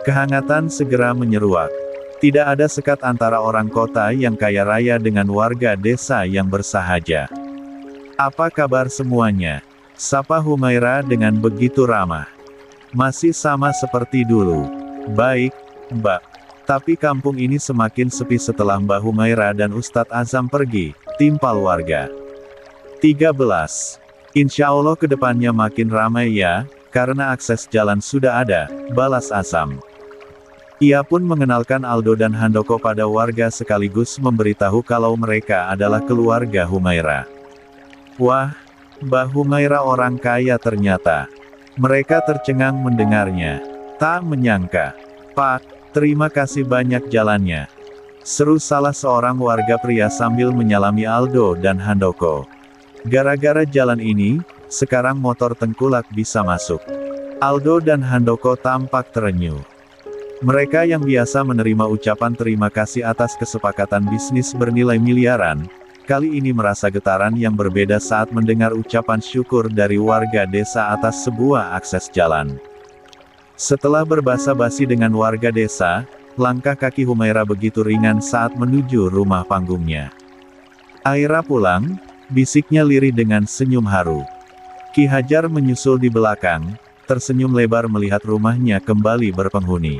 Kehangatan segera menyeruak. Tidak ada sekat antara orang kota yang kaya raya dengan warga desa yang bersahaja. Apa kabar semuanya? Sapa Humaira dengan begitu ramah. Masih sama seperti dulu. Baik, Mbak. Tapi kampung ini semakin sepi setelah Mbak Humaira dan Ustadz Azam pergi, timpal warga. 13. Insya Allah kedepannya makin ramai ya, karena akses jalan sudah ada, balas Azam. Ia pun mengenalkan Aldo dan Handoko pada warga sekaligus memberitahu kalau mereka adalah keluarga Humaira. Wah, Mbak Humaira orang kaya ternyata. Mereka tercengang mendengarnya. Tak menyangka. Pak, terima kasih banyak jalannya. Seru salah seorang warga pria sambil menyalami Aldo dan Handoko. Gara-gara jalan ini, sekarang motor tengkulak bisa masuk. Aldo dan Handoko tampak terenyuh. Mereka yang biasa menerima ucapan terima kasih atas kesepakatan bisnis bernilai miliaran, kali ini merasa getaran yang berbeda saat mendengar ucapan syukur dari warga desa atas sebuah akses jalan. Setelah berbasa-basi dengan warga desa, langkah kaki Humaira begitu ringan saat menuju rumah panggungnya. Aira pulang, bisiknya lirih dengan senyum haru. Ki Hajar menyusul di belakang, tersenyum lebar melihat rumahnya kembali berpenghuni.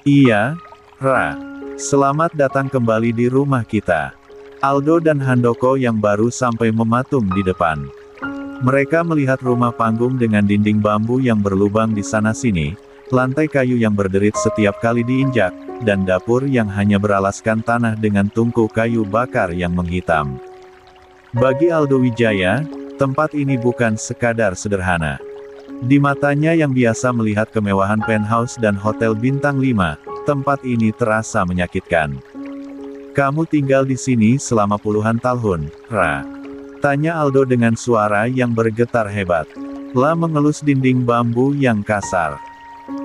Iya, Ra. Selamat datang kembali di rumah kita. Aldo dan Handoko yang baru sampai mematung di depan. Mereka melihat rumah panggung dengan dinding bambu yang berlubang di sana-sini, lantai kayu yang berderit setiap kali diinjak, dan dapur yang hanya beralaskan tanah dengan tungku kayu bakar yang menghitam. Bagi Aldo Wijaya, tempat ini bukan sekadar sederhana. Di matanya yang biasa melihat kemewahan penthouse dan hotel bintang 5, tempat ini terasa menyakitkan. Kamu tinggal di sini selama puluhan tahun, Ra? Tanya Aldo dengan suara yang bergetar hebat. La mengelus dinding bambu yang kasar.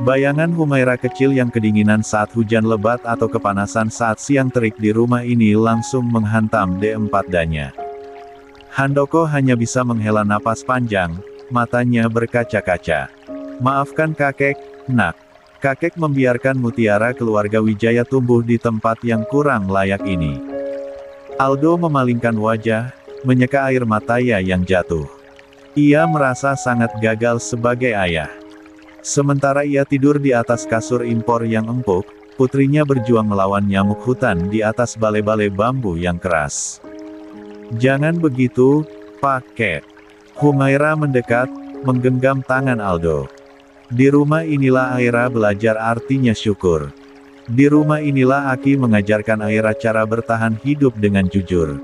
Bayangan Humaira kecil yang kedinginan saat hujan lebat atau kepanasan saat siang terik di rumah ini langsung menghantam D4 danya. Handoko hanya bisa menghela napas panjang, matanya berkaca-kaca. Maafkan kakek, nak. Kakek membiarkan mutiara keluarga Wijaya tumbuh di tempat yang kurang layak ini. Aldo memalingkan wajah, menyeka air matanya yang jatuh. Ia merasa sangat gagal sebagai ayah. Sementara ia tidur di atas kasur impor yang empuk, putrinya berjuang melawan nyamuk hutan di atas bale-bale bambu yang keras. Jangan begitu, Pak. Humaira mendekat, menggenggam tangan Aldo. Di rumah inilah Aira belajar artinya syukur. Di rumah inilah Aki mengajarkan Aira cara bertahan hidup dengan jujur.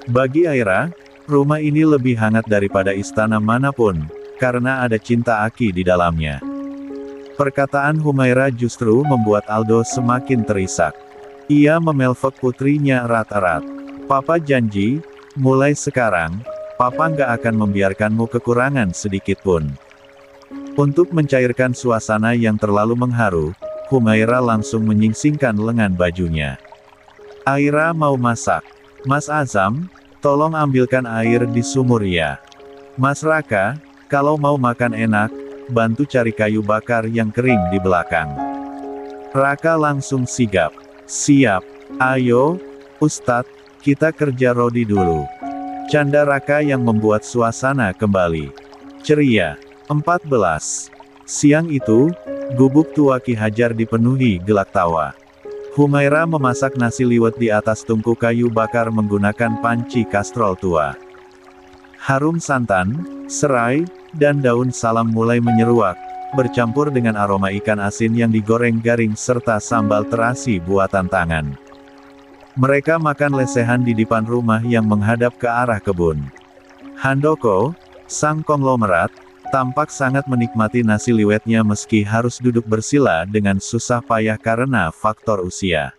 Bagi Aira, rumah ini lebih hangat daripada istana manapun, karena ada cinta Aki di dalamnya. Perkataan Humaira justru membuat Aldo semakin terisak. Ia memelfek putrinya erat-erat. Papa janji, mulai sekarang, Papa nggak akan membiarkanmu kekurangan sedikit pun. Untuk mencairkan suasana yang terlalu mengharu, Humaira langsung menyingsingkan lengan bajunya. Aira mau masak. Mas Azam, tolong ambilkan air di sumur ya. Mas Raka, kalau mau makan enak, bantu cari kayu bakar yang kering di belakang. Raka langsung sigap. Siap. Ayo, Ustadz, kita kerja rodi dulu. Canda Raka yang membuat suasana kembali ceria. 14. Siang itu, gubuk tua Ki Hajar dipenuhi gelak tawa. Humaira memasak nasi liwet di atas tungku kayu bakar menggunakan panci kastrol tua. Harum santan, serai, dan daun salam mulai menyeruak, bercampur dengan aroma ikan asin yang digoreng garing serta sambal terasi buatan tangan. Mereka makan lesehan di depan rumah yang menghadap ke arah kebun. Handoko, sang konglomerat, tampak sangat menikmati nasi liwetnya meski harus duduk bersila dengan susah payah karena faktor usia.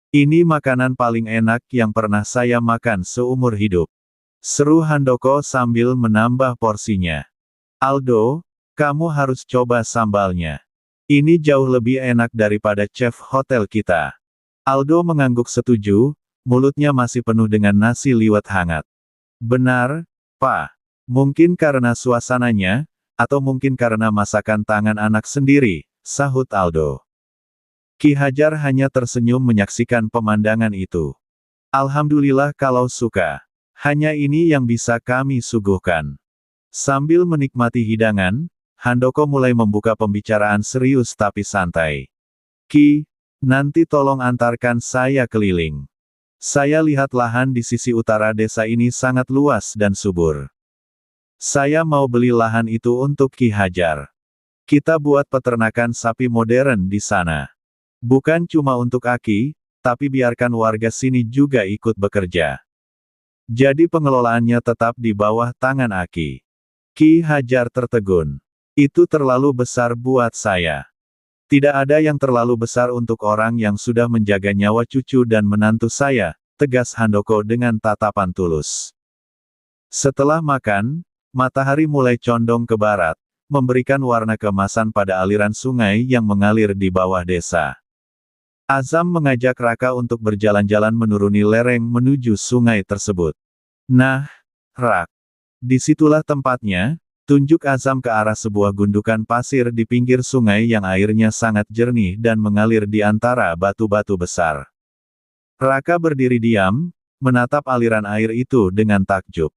Ini makanan paling enak yang pernah saya makan seumur hidup. Seru Handoko sambil menambah porsinya. Aldo, kamu harus coba sambalnya. Ini jauh lebih enak daripada chef hotel kita. Aldo mengangguk setuju, mulutnya masih penuh dengan nasi liwet hangat. Benar, Pak. Mungkin karena suasananya, atau mungkin karena masakan tangan anak sendiri, sahut Aldo. Ki Hajar hanya tersenyum menyaksikan pemandangan itu. Alhamdulillah kalau suka. Hanya ini yang bisa kami suguhkan. Sambil menikmati hidangan, Handoko mulai membuka pembicaraan serius tapi santai. Ki, nanti tolong antarkan saya keliling. Saya lihat lahan di sisi utara desa ini sangat luas dan subur. Saya mau beli lahan itu untuk Ki Hajar. Kita buat peternakan sapi modern di sana. Bukan cuma untuk Aki, tapi biarkan warga sini juga ikut bekerja. Jadi pengelolaannya tetap di bawah tangan Aki. Ki Hajar tertegun. Itu terlalu besar buat saya. Tidak ada yang terlalu besar untuk orang yang sudah menjaga nyawa cucu dan menantu saya, tegas Handoko dengan tatapan tulus. Setelah makan, matahari mulai condong ke barat, memberikan warna keemasan pada aliran sungai yang mengalir di bawah desa. Azam mengajak Raka untuk berjalan-jalan menuruni lereng menuju sungai tersebut. Nah, Rak. Disitulah tempatnya. Tunjuk Azam ke arah sebuah gundukan pasir di pinggir sungai yang airnya sangat jernih dan mengalir di antara batu-batu besar. Raka berdiri diam, menatap aliran air itu dengan takjub.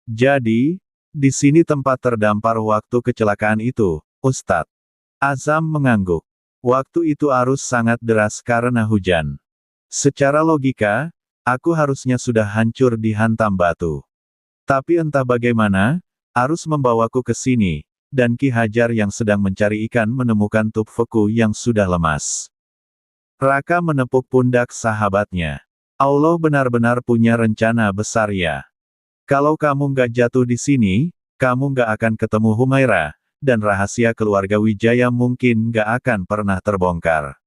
Jadi, di sini tempat terdampar waktu kecelakaan itu, Ustadz. Azam mengangguk. Waktu itu arus sangat deras karena hujan. Secara logika, aku harusnya sudah hancur dihantam batu. Tapi entah bagaimana, arus membawaku ke sini, dan Ki Hajar yang sedang mencari ikan menemukan Tupfeku yang sudah lemas. Raka menepuk pundak sahabatnya. Allah benar-benar punya rencana besar ya. Kalau kamu nggak jatuh di sini, kamu nggak akan ketemu Humaira, dan rahasia keluarga Wijaya mungkin nggak akan pernah terbongkar.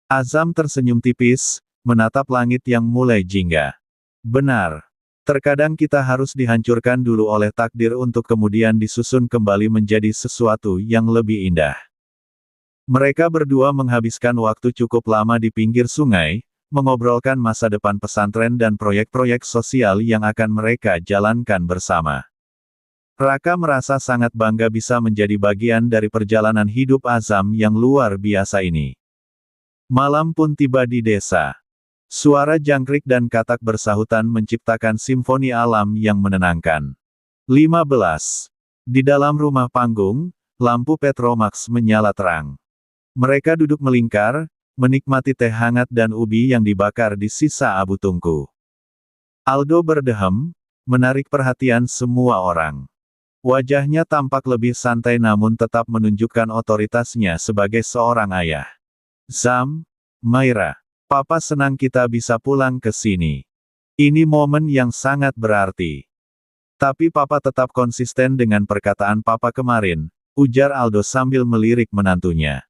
Azam tersenyum tipis, menatap langit yang mulai jingga. Benar. Terkadang kita harus dihancurkan dulu oleh takdir untuk kemudian disusun kembali menjadi sesuatu yang lebih indah. Mereka berdua menghabiskan waktu cukup lama di pinggir sungai, mengobrolkan masa depan pesantren dan proyek-proyek sosial yang akan mereka jalankan bersama. Raka merasa sangat bangga bisa menjadi bagian dari perjalanan hidup Azam yang luar biasa ini. Malam pun tiba di desa. Suara jangkrik dan katak bersahutan menciptakan simfoni alam yang menenangkan. 15. Di dalam rumah panggung, lampu Petromax menyala terang. Mereka duduk melingkar, menikmati teh hangat dan ubi yang dibakar di sisa abu tungku. Aldo berdehem, menarik perhatian semua orang. Wajahnya tampak lebih santai namun tetap menunjukkan otoritasnya sebagai seorang ayah. Zam, Maira. Papa senang kita bisa pulang ke sini. Ini momen yang sangat berarti. Tapi Papa tetap konsisten dengan perkataan Papa kemarin, ujar Aldo sambil melirik menantunya.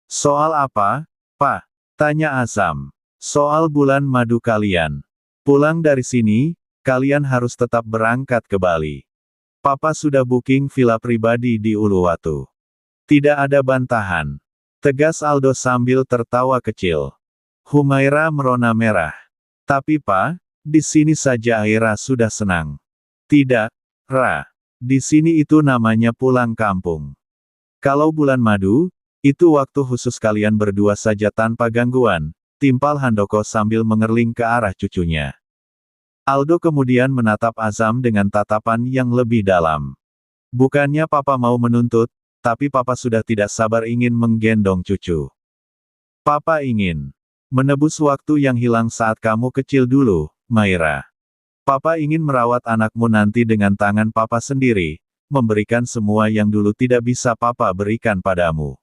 Soal apa, Pak? Tanya Azam. Soal bulan madu kalian. Pulang dari sini, kalian harus tetap berangkat ke Bali. Papa sudah booking villa pribadi di Uluwatu. Tidak ada bantahan. Tegas Aldo sambil tertawa kecil. Humaira merona merah. Tapi Pak, di sini saja Aira sudah senang. Tidak, Ra. Di sini itu namanya pulang kampung. Kalau bulan madu, itu waktu khusus kalian berdua saja tanpa gangguan, timpal Handoko sambil mengerling ke arah cucunya. Aldo kemudian menatap Azam dengan tatapan yang lebih dalam. Bukannya Papa mau menuntut, tapi Papa sudah tidak sabar ingin menggendong cucu. Papa ingin menebus waktu yang hilang saat kamu kecil dulu, Maira. Papa ingin merawat anakmu nanti dengan tangan Papa sendiri, memberikan semua yang dulu tidak bisa Papa berikan padamu.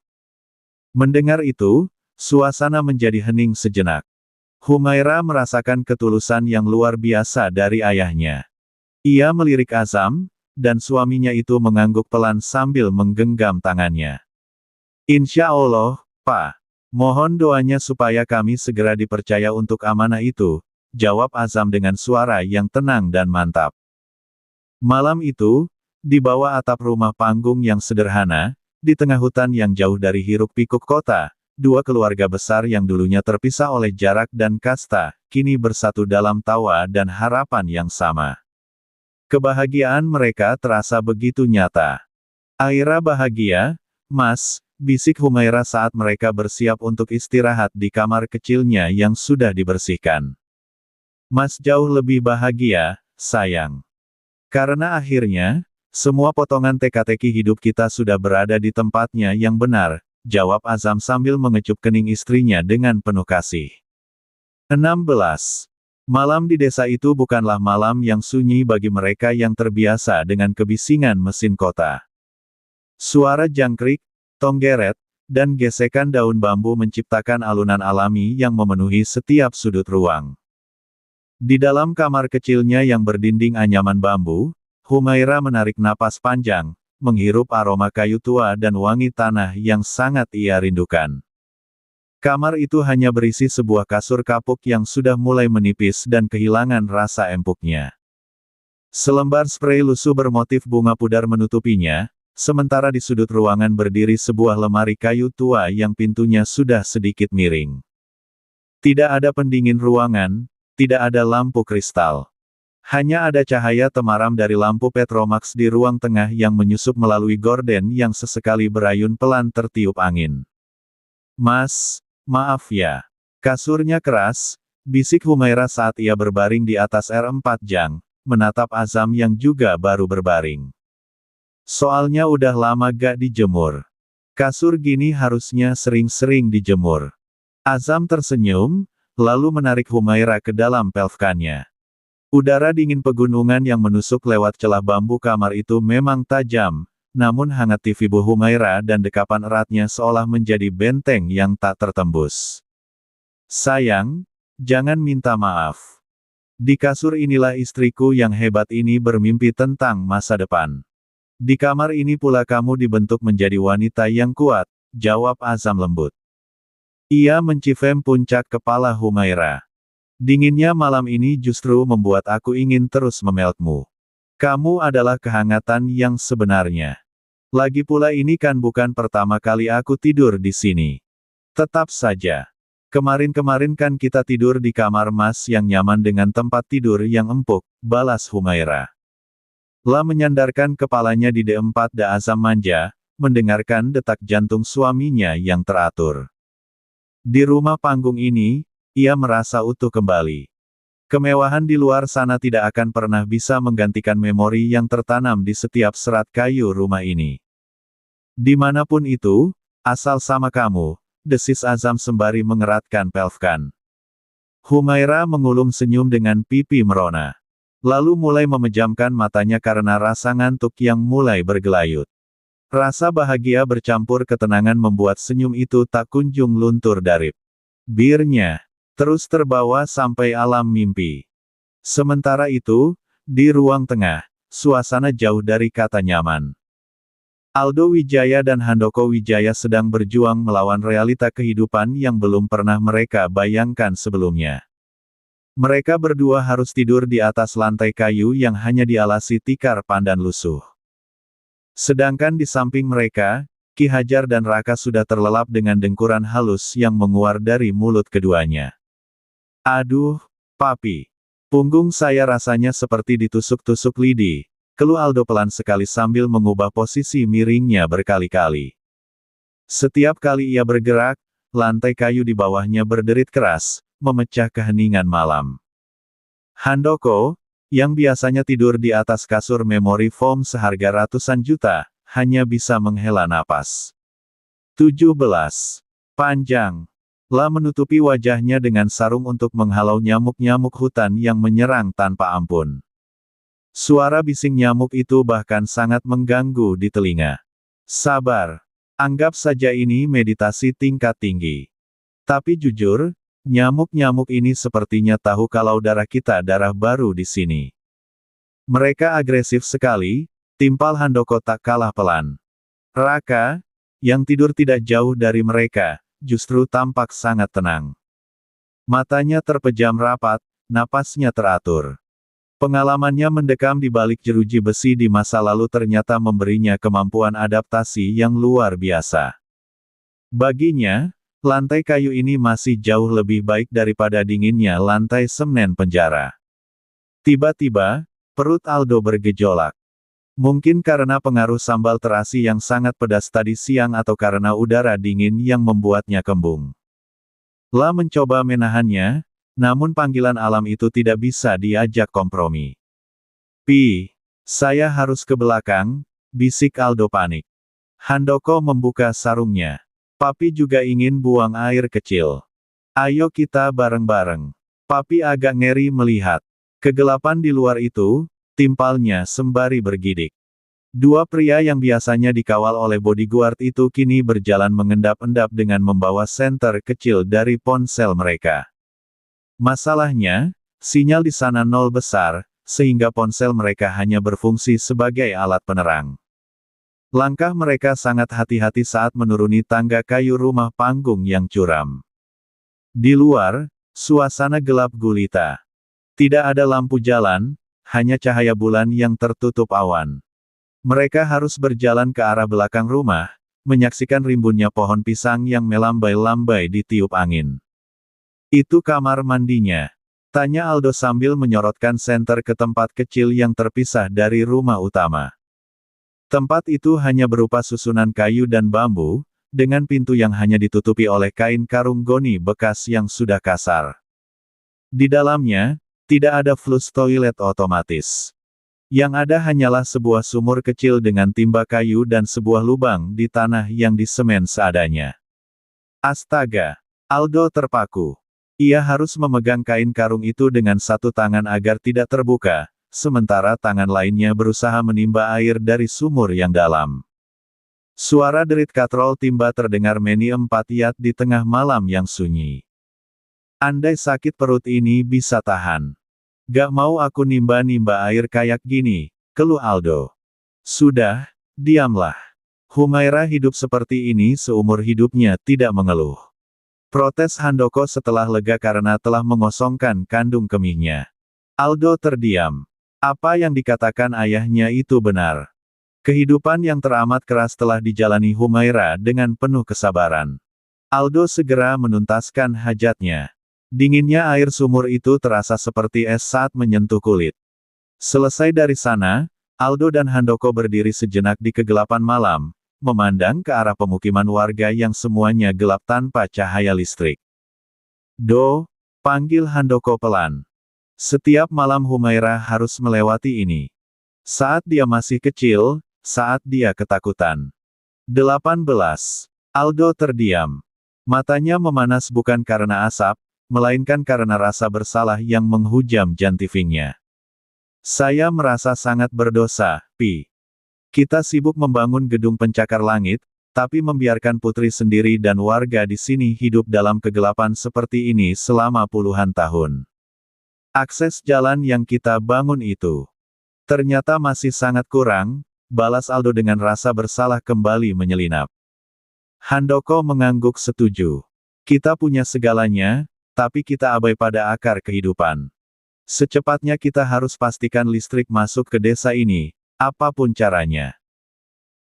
Mendengar itu, suasana menjadi hening sejenak. Humaira merasakan ketulusan yang luar biasa dari ayahnya. Ia melirik Azam, dan suaminya itu mengangguk pelan sambil menggenggam tangannya. Insya Allah, Pak. Mohon doanya supaya kami segera dipercaya untuk amanah itu, jawab Azam dengan suara yang tenang dan mantap. Malam itu, di bawah atap rumah panggung yang sederhana, di tengah hutan yang jauh dari hiruk-pikuk kota, dua keluarga besar yang dulunya terpisah oleh jarak dan kasta, kini bersatu dalam tawa dan harapan yang sama. Kebahagiaan mereka terasa begitu nyata. Aira bahagia, Mas, bisik Humaira saat mereka bersiap untuk istirahat di kamar kecilnya yang sudah dibersihkan. Mas jauh lebih bahagia, sayang. Karena akhirnya, semua potongan teka-teki hidup kita sudah berada di tempatnya yang benar, jawab Azam sambil mengecup kening istrinya dengan penuh kasih. 16. Malam di desa itu bukanlah malam yang sunyi bagi mereka yang terbiasa dengan kebisingan mesin kota. Suara jangkrik, tonggeret, dan gesekan daun bambu menciptakan alunan alami yang memenuhi setiap sudut ruang. Di dalam kamar kecilnya yang berdinding anyaman bambu, Humaira menarik napas panjang, menghirup aroma kayu tua dan wangi tanah yang sangat ia rindukan. Kamar itu hanya berisi sebuah kasur kapuk yang sudah mulai menipis dan kehilangan rasa empuknya. Selembar sprei lusuh bermotif bunga pudar menutupinya, sementara di sudut ruangan berdiri sebuah lemari kayu tua yang pintunya sudah sedikit miring. Tidak ada pendingin ruangan, tidak ada lampu kristal. Hanya ada cahaya temaram dari lampu Petromax di ruang tengah yang menyusup melalui gorden yang sesekali berayun pelan tertiup angin. Mas, maaf ya. Kasurnya keras, bisik Humaira saat ia berbaring di atas R4 jang, menatap Azam yang juga baru berbaring. Soalnya udah lama gak dijemur. Kasur gini harusnya sering-sering dijemur. Azam tersenyum, lalu menarik Humaira ke dalam pelvkannya. Udara dingin pegunungan yang menusuk lewat celah bambu kamar itu memang tajam, namun hangat TV Bu Humaira dan dekapan eratnya seolah menjadi benteng yang tak tertembus. Sayang, jangan minta maaf. Di kasur inilah istriku yang hebat ini bermimpi tentang masa depan. Di kamar ini pula kamu dibentuk menjadi wanita yang kuat, jawab Azam lembut. Ia mencifem puncak kepala Humaira. Dinginnya malam ini justru membuat aku ingin terus memelukmu. Kamu adalah kehangatan yang sebenarnya. Lagi pula ini kan bukan pertama kali aku tidur di sini. Tetap saja. Kemarin-kemarin kan kita tidur di kamar Mas yang nyaman dengan tempat tidur yang empuk, balas Humaira. La menyandarkan kepalanya di D4 da Azam manja, mendengarkan detak jantung suaminya yang teratur. Di rumah panggung ini, ia merasa utuh kembali. Kemewahan di luar sana tidak akan pernah bisa menggantikan memori yang tertanam di setiap serat kayu rumah ini. Dimanapun itu, asal sama kamu, desis Azam sembari mengeratkan pelvkan. Humaira mengulum senyum dengan pipi merona. Lalu mulai memejamkan matanya karena rasa ngantuk yang mulai bergelayut. Rasa bahagia bercampur ketenangan membuat senyum itu tak kunjung luntur dari bibirnya. Terus terbawa sampai alam mimpi. Sementara itu, di ruang tengah, suasana jauh dari kata nyaman. Aldo Wijaya dan Handoko Wijaya sedang berjuang melawan realita kehidupan yang belum pernah mereka bayangkan sebelumnya. Mereka berdua harus tidur di atas lantai kayu yang hanya dialasi tikar pandan lusuh. Sedangkan di samping mereka, Ki Hajar dan Raka sudah terlelap dengan dengkuran halus yang menguar dari mulut keduanya. Aduh, papi. Punggung saya rasanya seperti ditusuk-tusuk lidi, keluh Aldo pelan sekali sambil mengubah posisi miringnya berkali-kali. Setiap kali ia bergerak, lantai kayu di bawahnya berderit keras, memecah keheningan malam. Handoko, yang biasanya tidur di atas kasur memori foam seharga ratusan juta, hanya bisa menghela napas. 17. Panjang. La menutupi wajahnya dengan sarung untuk menghalau nyamuk-nyamuk hutan yang menyerang tanpa ampun. Suara bising nyamuk itu bahkan sangat mengganggu di telinga. Sabar. Anggap saja ini meditasi tingkat tinggi. Tapi jujur, nyamuk-nyamuk ini sepertinya tahu kalau darah kita darah baru di sini. Mereka agresif sekali, timpal Handoko tak kalah pelan. Raka, yang tidur tidak jauh dari mereka, justru tampak sangat tenang. Matanya terpejam rapat, napasnya teratur. Pengalamannya mendekam di balik jeruji besi di masa lalu ternyata memberinya kemampuan adaptasi yang luar biasa. Baginya, lantai kayu ini masih jauh lebih baik daripada dinginnya lantai semen penjara. Tiba-tiba, perut Aldo bergejolak. Mungkin karena pengaruh sambal terasi yang sangat pedas tadi siang atau karena udara dingin yang membuatnya kembung. La mencoba menahannya, namun panggilan alam itu tidak bisa diajak kompromi. Saya harus ke belakang, bisik Aldo panik. Handoko membuka sarungnya. Papi juga ingin buang air kecil. Ayo kita bareng-bareng. Papi agak ngeri melihat kegelapan di luar itu, timpalnya sembari bergidik. Dua pria yang biasanya dikawal oleh bodyguard itu kini berjalan mengendap-endap dengan membawa senter kecil dari ponsel mereka. Masalahnya, sinyal di sana nol besar, sehingga ponsel mereka hanya berfungsi sebagai alat penerang. Langkah mereka sangat hati-hati saat menuruni tangga kayu rumah panggung yang curam. Di luar, suasana gelap gulita. Tidak ada lampu jalan, hanya cahaya bulan yang tertutup awan. Mereka harus berjalan ke arah belakang rumah, menyaksikan rimbunnya pohon pisang yang melambai-lambai ditiup angin. Itu kamar mandinya, tanya Aldo sambil menyorotkan senter ke tempat kecil yang terpisah dari rumah utama. Tempat itu hanya berupa susunan kayu dan bambu, dengan pintu yang hanya ditutupi oleh kain karung goni bekas yang sudah kasar. Di dalamnya, tidak ada flush toilet otomatis. Yang ada hanyalah sebuah sumur kecil dengan timba kayu dan sebuah lubang di tanah yang disemen seadanya. Astaga! Aldo terpaku. Ia harus memegang kain karung itu dengan satu tangan agar tidak terbuka, sementara tangan lainnya berusaha menimba air dari sumur yang dalam. Suara derit katrol timba terdengar meni 4 yard di tengah malam yang sunyi. Andai sakit perut ini bisa tahan. Gak mau aku nimba-nimba air kayak gini, keluh Aldo. Sudah, diamlah. Humaira hidup seperti ini seumur hidupnya tidak mengeluh. Protes Handoko setelah lega karena telah mengosongkan kandung kemihnya. Aldo terdiam. Apa yang dikatakan ayahnya itu benar. Kehidupan yang teramat keras telah dijalani Humaira dengan penuh kesabaran. Aldo segera menuntaskan hajatnya. Dinginnya air sumur itu terasa seperti es saat menyentuh kulit. Selesai dari sana, Aldo dan Handoko berdiri sejenak di kegelapan malam, memandang ke arah pemukiman warga yang semuanya gelap tanpa cahaya listrik. Panggil Handoko pelan. Setiap malam Humaira harus melewati ini. Saat dia masih kecil, saat dia ketakutan. 18. Aldo terdiam. Matanya memanas bukan karena asap, melainkan karena rasa bersalah yang menghujam jantifingnya. Saya merasa sangat berdosa, Pi. Kita sibuk membangun gedung pencakar langit, tapi membiarkan putri sendiri dan warga di sini hidup dalam kegelapan seperti ini selama puluhan tahun. Akses jalan yang kita bangun itu ternyata masih sangat kurang, balas Aldo dengan rasa bersalah kembali menyelinap. Handoko mengangguk setuju. Kita punya segalanya, tapi kita abai pada akar kehidupan. Secepatnya kita harus pastikan listrik masuk ke desa ini, apapun caranya.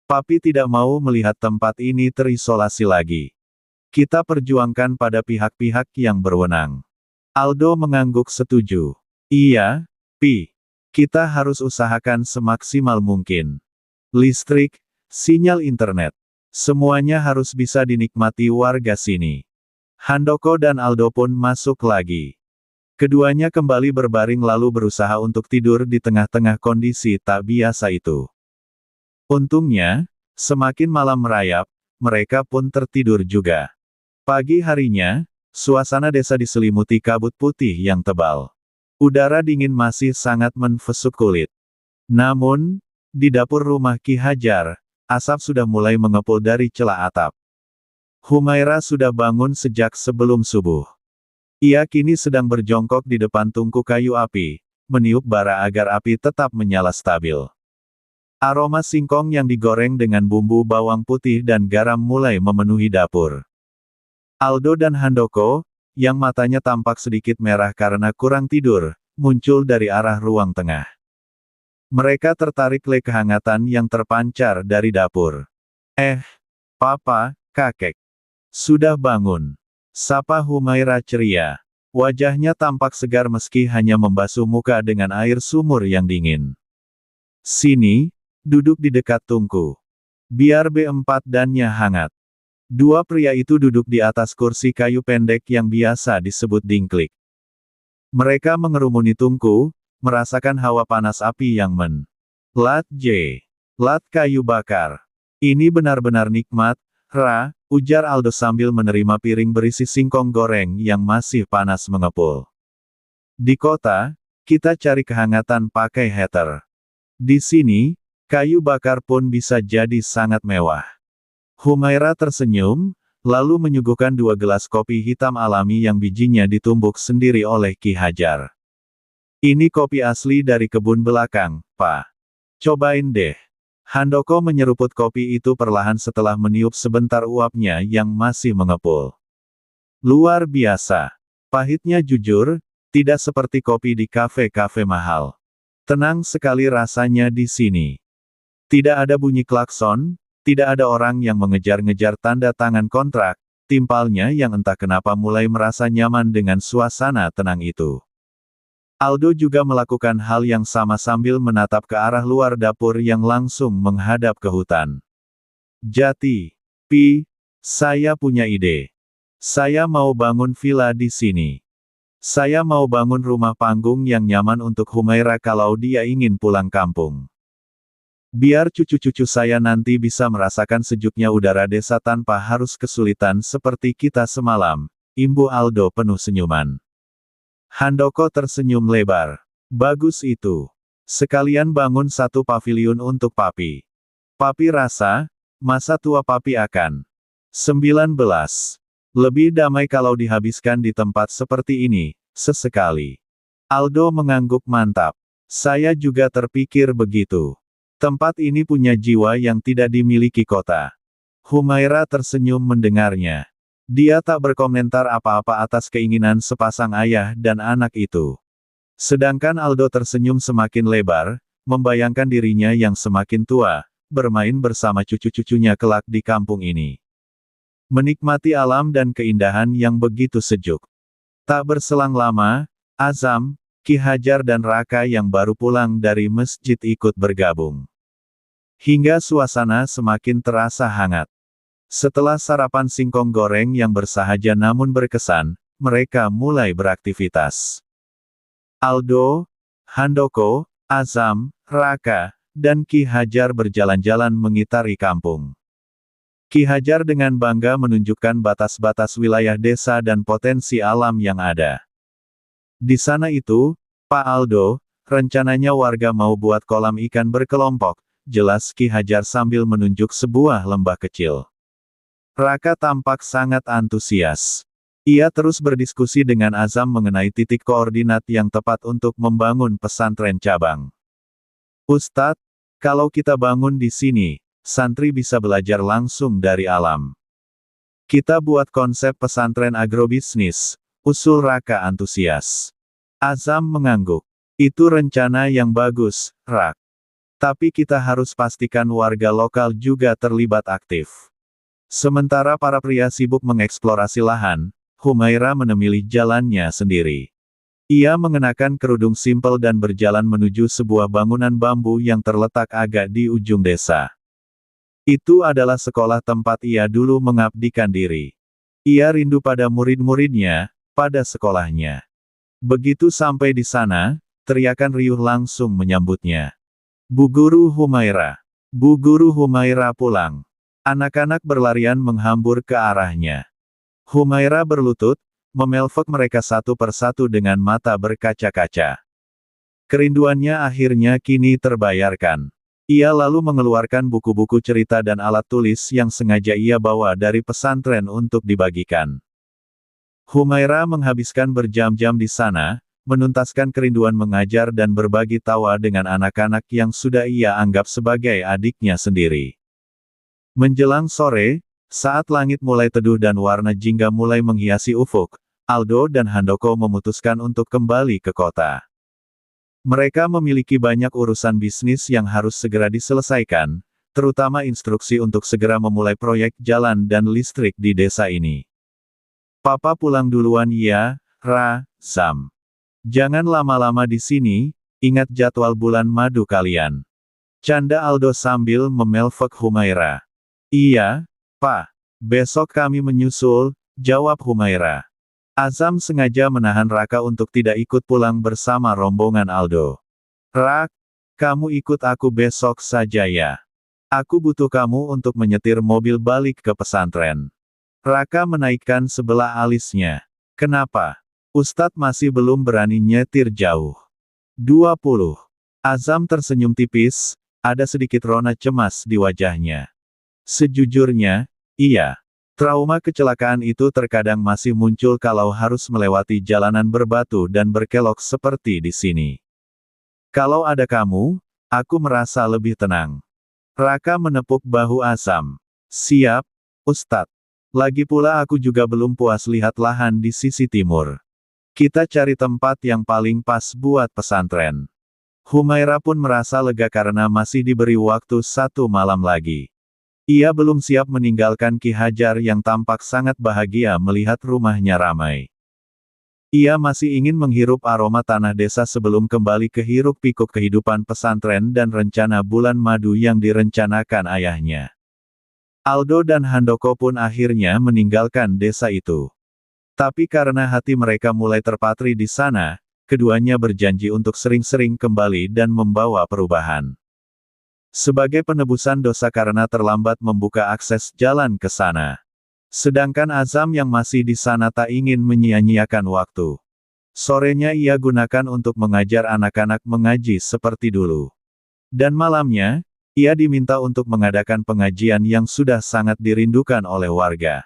Papi tidak mau melihat tempat ini terisolasi lagi. Kita perjuangkan pada pihak-pihak yang berwenang. Aldo mengangguk setuju. Iya, Pi. Kita harus usahakan semaksimal mungkin. Listrik, sinyal internet. Semuanya harus bisa dinikmati warga sini. Handoko dan Aldo pun masuk lagi. Keduanya kembali berbaring lalu berusaha untuk tidur di tengah-tengah kondisi tak biasa itu. Untungnya, semakin malam merayap, mereka pun tertidur juga. Pagi harinya, suasana desa diselimuti kabut putih yang tebal. Udara dingin masih sangat menfesuk kulit. Namun, di dapur rumah Ki Hajar, asap sudah mulai mengepul dari celah atap. Humaira sudah bangun sejak sebelum subuh. Ia kini sedang berjongkok di depan tungku kayu api, meniup bara agar api tetap menyala stabil. Aroma singkong yang digoreng dengan bumbu bawang putih dan garam mulai memenuhi dapur. Aldo dan Handoko, yang matanya tampak sedikit merah karena kurang tidur, muncul dari arah ruang tengah. Mereka tertarik oleh kehangatan yang terpancar dari dapur. Papa, kakek. Sudah bangun. Sapa Humaira ceria. Wajahnya tampak segar meski hanya membasuh muka dengan air sumur yang dingin. Sini, duduk di dekat tungku. Biar B4 dannya hangat. Dua pria itu duduk di atas kursi kayu pendek yang biasa disebut dingklik. Mereka mengerumuni tungku, merasakan hawa panas api yang lat kayu bakar. Ini benar-benar nikmat, Ra, ujar Aldo sambil menerima piring berisi singkong goreng yang masih panas mengepul. Di kota, kita cari kehangatan pakai heater. Di sini, kayu bakar pun bisa jadi sangat mewah. Humaira tersenyum, lalu menyuguhkan 2 gelas kopi hitam alami yang bijinya ditumbuk sendiri oleh Ki Hajar. Ini kopi asli dari kebun belakang, Pak. Cobain deh. Handoko menyeruput kopi itu perlahan setelah meniup sebentar uapnya yang masih mengepul. Luar biasa. Pahitnya jujur, tidak seperti kopi di kafe-kafe mahal. Tenang sekali rasanya di sini. Tidak ada bunyi klakson, tidak ada orang yang mengejar-ngejar tanda tangan kontrak, timpalnya yang entah kenapa mulai merasa nyaman dengan suasana tenang itu. Aldo juga melakukan hal yang sama sambil menatap ke arah luar dapur yang langsung menghadap ke hutan. Jati, Pi, saya punya ide. Saya mau bangun villa di sini. Saya mau bangun rumah panggung yang nyaman untuk Humaira kalau dia ingin pulang kampung. Biar cucu-cucu saya nanti bisa merasakan sejuknya udara desa tanpa harus kesulitan seperti kita semalam, imbu Aldo penuh senyuman. Handoko tersenyum lebar. Bagus itu. Sekalian bangun satu paviliun untuk Papi. Papi rasa, masa tua Papi akan 19. Lebih damai kalau dihabiskan di tempat seperti ini, sesekali. Aldo mengangguk mantap. Saya juga terpikir begitu. Tempat ini punya jiwa yang tidak dimiliki kota. Humaira tersenyum mendengarnya. Dia tak berkomentar apa-apa atas keinginan sepasang ayah dan anak itu. Sedangkan Aldo tersenyum semakin lebar, membayangkan dirinya yang semakin tua, bermain bersama cucu-cucunya kelak di kampung ini. Menikmati alam dan keindahan yang begitu sejuk. Tak berselang lama, Azam, Ki Hajar dan Raka yang baru pulang dari masjid ikut bergabung. Hingga suasana semakin terasa hangat. Setelah sarapan singkong goreng yang bersahaja namun berkesan, mereka mulai beraktivitas. Aldo, Handoko, Azam, Raka, dan Ki Hajar berjalan-jalan mengitari kampung. Ki Hajar dengan bangga menunjukkan batas-batas wilayah desa dan potensi alam yang ada. Di sana itu, Pak Aldo, rencananya warga mau buat kolam ikan berkelompok, jelas Ki Hajar sambil menunjuk sebuah lembah kecil. Raka tampak sangat antusias. Ia terus berdiskusi dengan Azam mengenai titik koordinat yang tepat untuk membangun pesantren cabang. Ustadz, Kalau kita bangun di sini, santri bisa belajar langsung dari alam. Kita buat konsep pesantren agrobisnis, usul Raka antusias. Azam mengangguk. Itu rencana yang bagus, Rak. Tapi kita harus pastikan warga lokal juga terlibat aktif. Sementara para pria sibuk mengeksplorasi lahan, Humaira menemilih jalannya sendiri. Ia mengenakan kerudung simpel dan berjalan menuju sebuah bangunan bambu yang terletak agak di ujung desa. Itu adalah sekolah tempat ia dulu mengabdikan diri. Ia rindu pada murid-muridnya, pada sekolahnya. Begitu sampai di sana, teriakan riuh langsung menyambutnya. Bu Guru Humaira! Bu Guru Humaira pulang! Anak-anak berlarian menghambur ke arahnya. Humaira berlutut, memelfek mereka satu persatu dengan mata berkaca-kaca. Kerinduannya akhirnya kini terbayarkan. Ia lalu mengeluarkan buku-buku cerita dan alat tulis yang sengaja ia bawa dari pesantren untuk dibagikan. Humaira menghabiskan berjam-jam di sana, menuntaskan kerinduan mengajar dan berbagi tawa dengan anak-anak yang sudah ia anggap sebagai adiknya sendiri. Menjelang sore, saat langit mulai teduh dan warna jingga mulai menghiasi ufuk, Aldo dan Handoko memutuskan untuk kembali ke kota. Mereka memiliki banyak urusan bisnis yang harus segera diselesaikan, terutama instruksi untuk segera memulai proyek jalan dan listrik di desa ini. Papa pulang duluan ya, Ra, Zam. Jangan lama-lama di sini, ingat jadwal bulan madu kalian. Canda Aldo sambil memelfek Humaira. Iya, Pak. Besok kami menyusul, jawab Humaira. Azam sengaja menahan Raka untuk tidak ikut pulang bersama rombongan Aldo. Rak, kamu ikut aku besok saja ya. Aku butuh kamu untuk menyetir mobil balik ke pesantren. Raka menaikkan sebelah alisnya. Kenapa? Ustadz masih belum berani nyetir jauh. 20. Azam tersenyum tipis, ada sedikit rona cemas di wajahnya. Sejujurnya, iya. Trauma kecelakaan itu terkadang masih muncul kalau harus melewati jalanan berbatu dan berkelok seperti di sini. Kalau ada kamu, aku merasa lebih tenang. Raka menepuk bahu Azam. Siap, Ustadz. Lagi pula aku juga belum puas lihat lahan di sisi timur. Kita cari tempat yang paling pas buat pesantren. Humaira pun merasa lega karena masih diberi waktu 1 malam lagi. Ia belum siap meninggalkan Ki Hajar yang tampak sangat bahagia melihat rumahnya ramai. Ia masih ingin menghirup aroma tanah desa sebelum kembali ke hiruk-pikuk kehidupan pesantren dan rencana bulan madu yang direncanakan ayahnya. Aldo dan Handoko pun akhirnya meninggalkan desa itu. Tapi karena hati mereka mulai terpatri di sana, keduanya berjanji untuk sering-sering kembali dan membawa perubahan. Sebagai penebusan dosa karena terlambat membuka akses jalan ke sana. Sedangkan Azam yang masih di sana tak ingin menyia-nyiakan waktu. Sorenya ia gunakan untuk mengajar anak-anak mengaji seperti dulu. Dan malamnya, ia diminta untuk mengadakan pengajian yang sudah sangat dirindukan oleh warga.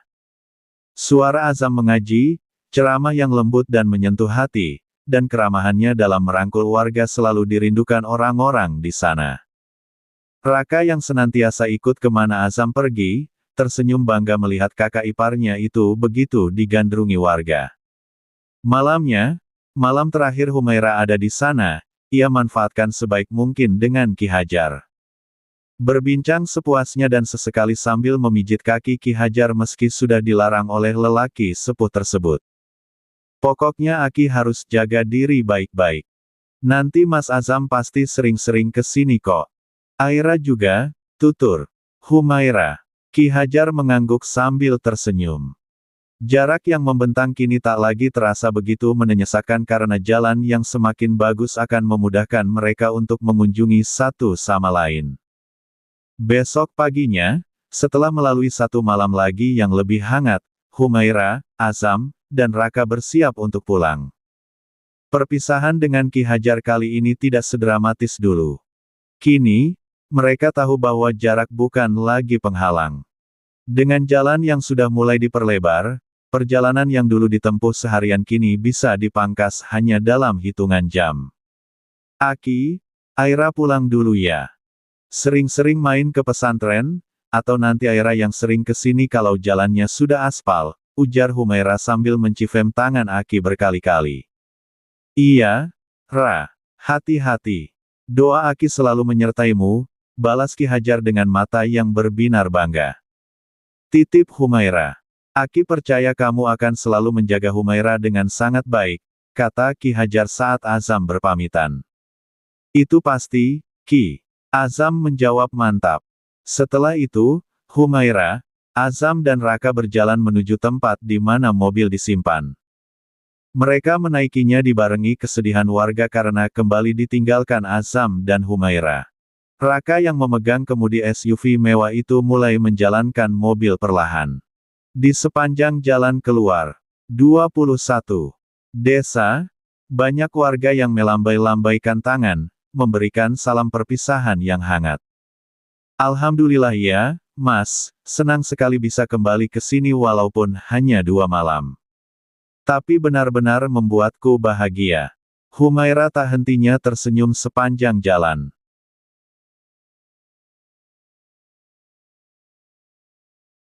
Suara Azam mengaji, ceramah yang lembut dan menyentuh hati, dan keramahannya dalam merangkul warga selalu dirindukan orang-orang di sana. Raka yang senantiasa ikut kemana Azam pergi, tersenyum bangga melihat kakak iparnya itu begitu digandrungi warga. Malamnya, malam terakhir Humaira ada di sana, ia manfaatkan sebaik mungkin dengan Ki Hajar. Berbincang sepuasnya dan sesekali sambil memijit kaki Ki Hajar meski sudah dilarang oleh lelaki sepuh tersebut. Pokoknya Aki harus jaga diri baik-baik. Nanti Mas Azam pasti sering-sering ke sini kok. Aira juga, tutur Humaira. Ki Hajar mengangguk sambil tersenyum. Jarak yang membentang kini tak lagi terasa begitu menyesakan karena jalan yang semakin bagus akan memudahkan mereka untuk mengunjungi satu sama lain. Besok paginya, setelah melalui 1 malam lagi yang lebih hangat, Humaira, Azam, dan Raka bersiap untuk pulang. Perpisahan dengan Ki Hajar kali ini tidak sedramatis dulu. Kini, mereka tahu bahwa jarak bukan lagi penghalang. Dengan jalan yang sudah mulai diperlebar, perjalanan yang dulu ditempuh seharian kini bisa dipangkas hanya dalam hitungan jam. Aki, Aira pulang dulu ya. Sering-sering main ke pesantren, atau nanti Aira yang sering ke sini kalau jalannya sudah aspal, ujar Humaira sambil mencifem tangan Aki berkali-kali. Iya, Ra. Hati-hati. Doa Aki selalu menyertaimu, balas Ki Hajar dengan mata yang berbinar bangga. Titip Humaira. Aki percaya kamu akan selalu menjaga Humaira dengan sangat baik, kata Ki Hajar saat Azam berpamitan. Itu pasti, Ki. Azam menjawab mantap. Setelah itu, Humaira, Azam dan Raka berjalan menuju tempat di mana mobil disimpan. Mereka menaikinya dibarengi kesedihan warga karena kembali ditinggalkan Azam dan Humaira. Raka yang memegang kemudi SUV mewah itu mulai menjalankan mobil perlahan. Di sepanjang jalan keluar 21 desa, banyak warga yang melambai-lambaikan tangan, memberikan salam perpisahan yang hangat. Alhamdulillah ya, Mas, senang sekali bisa kembali ke sini walaupun hanya 2 malam. Tapi benar-benar membuatku bahagia. Humaira tak hentinya tersenyum sepanjang jalan.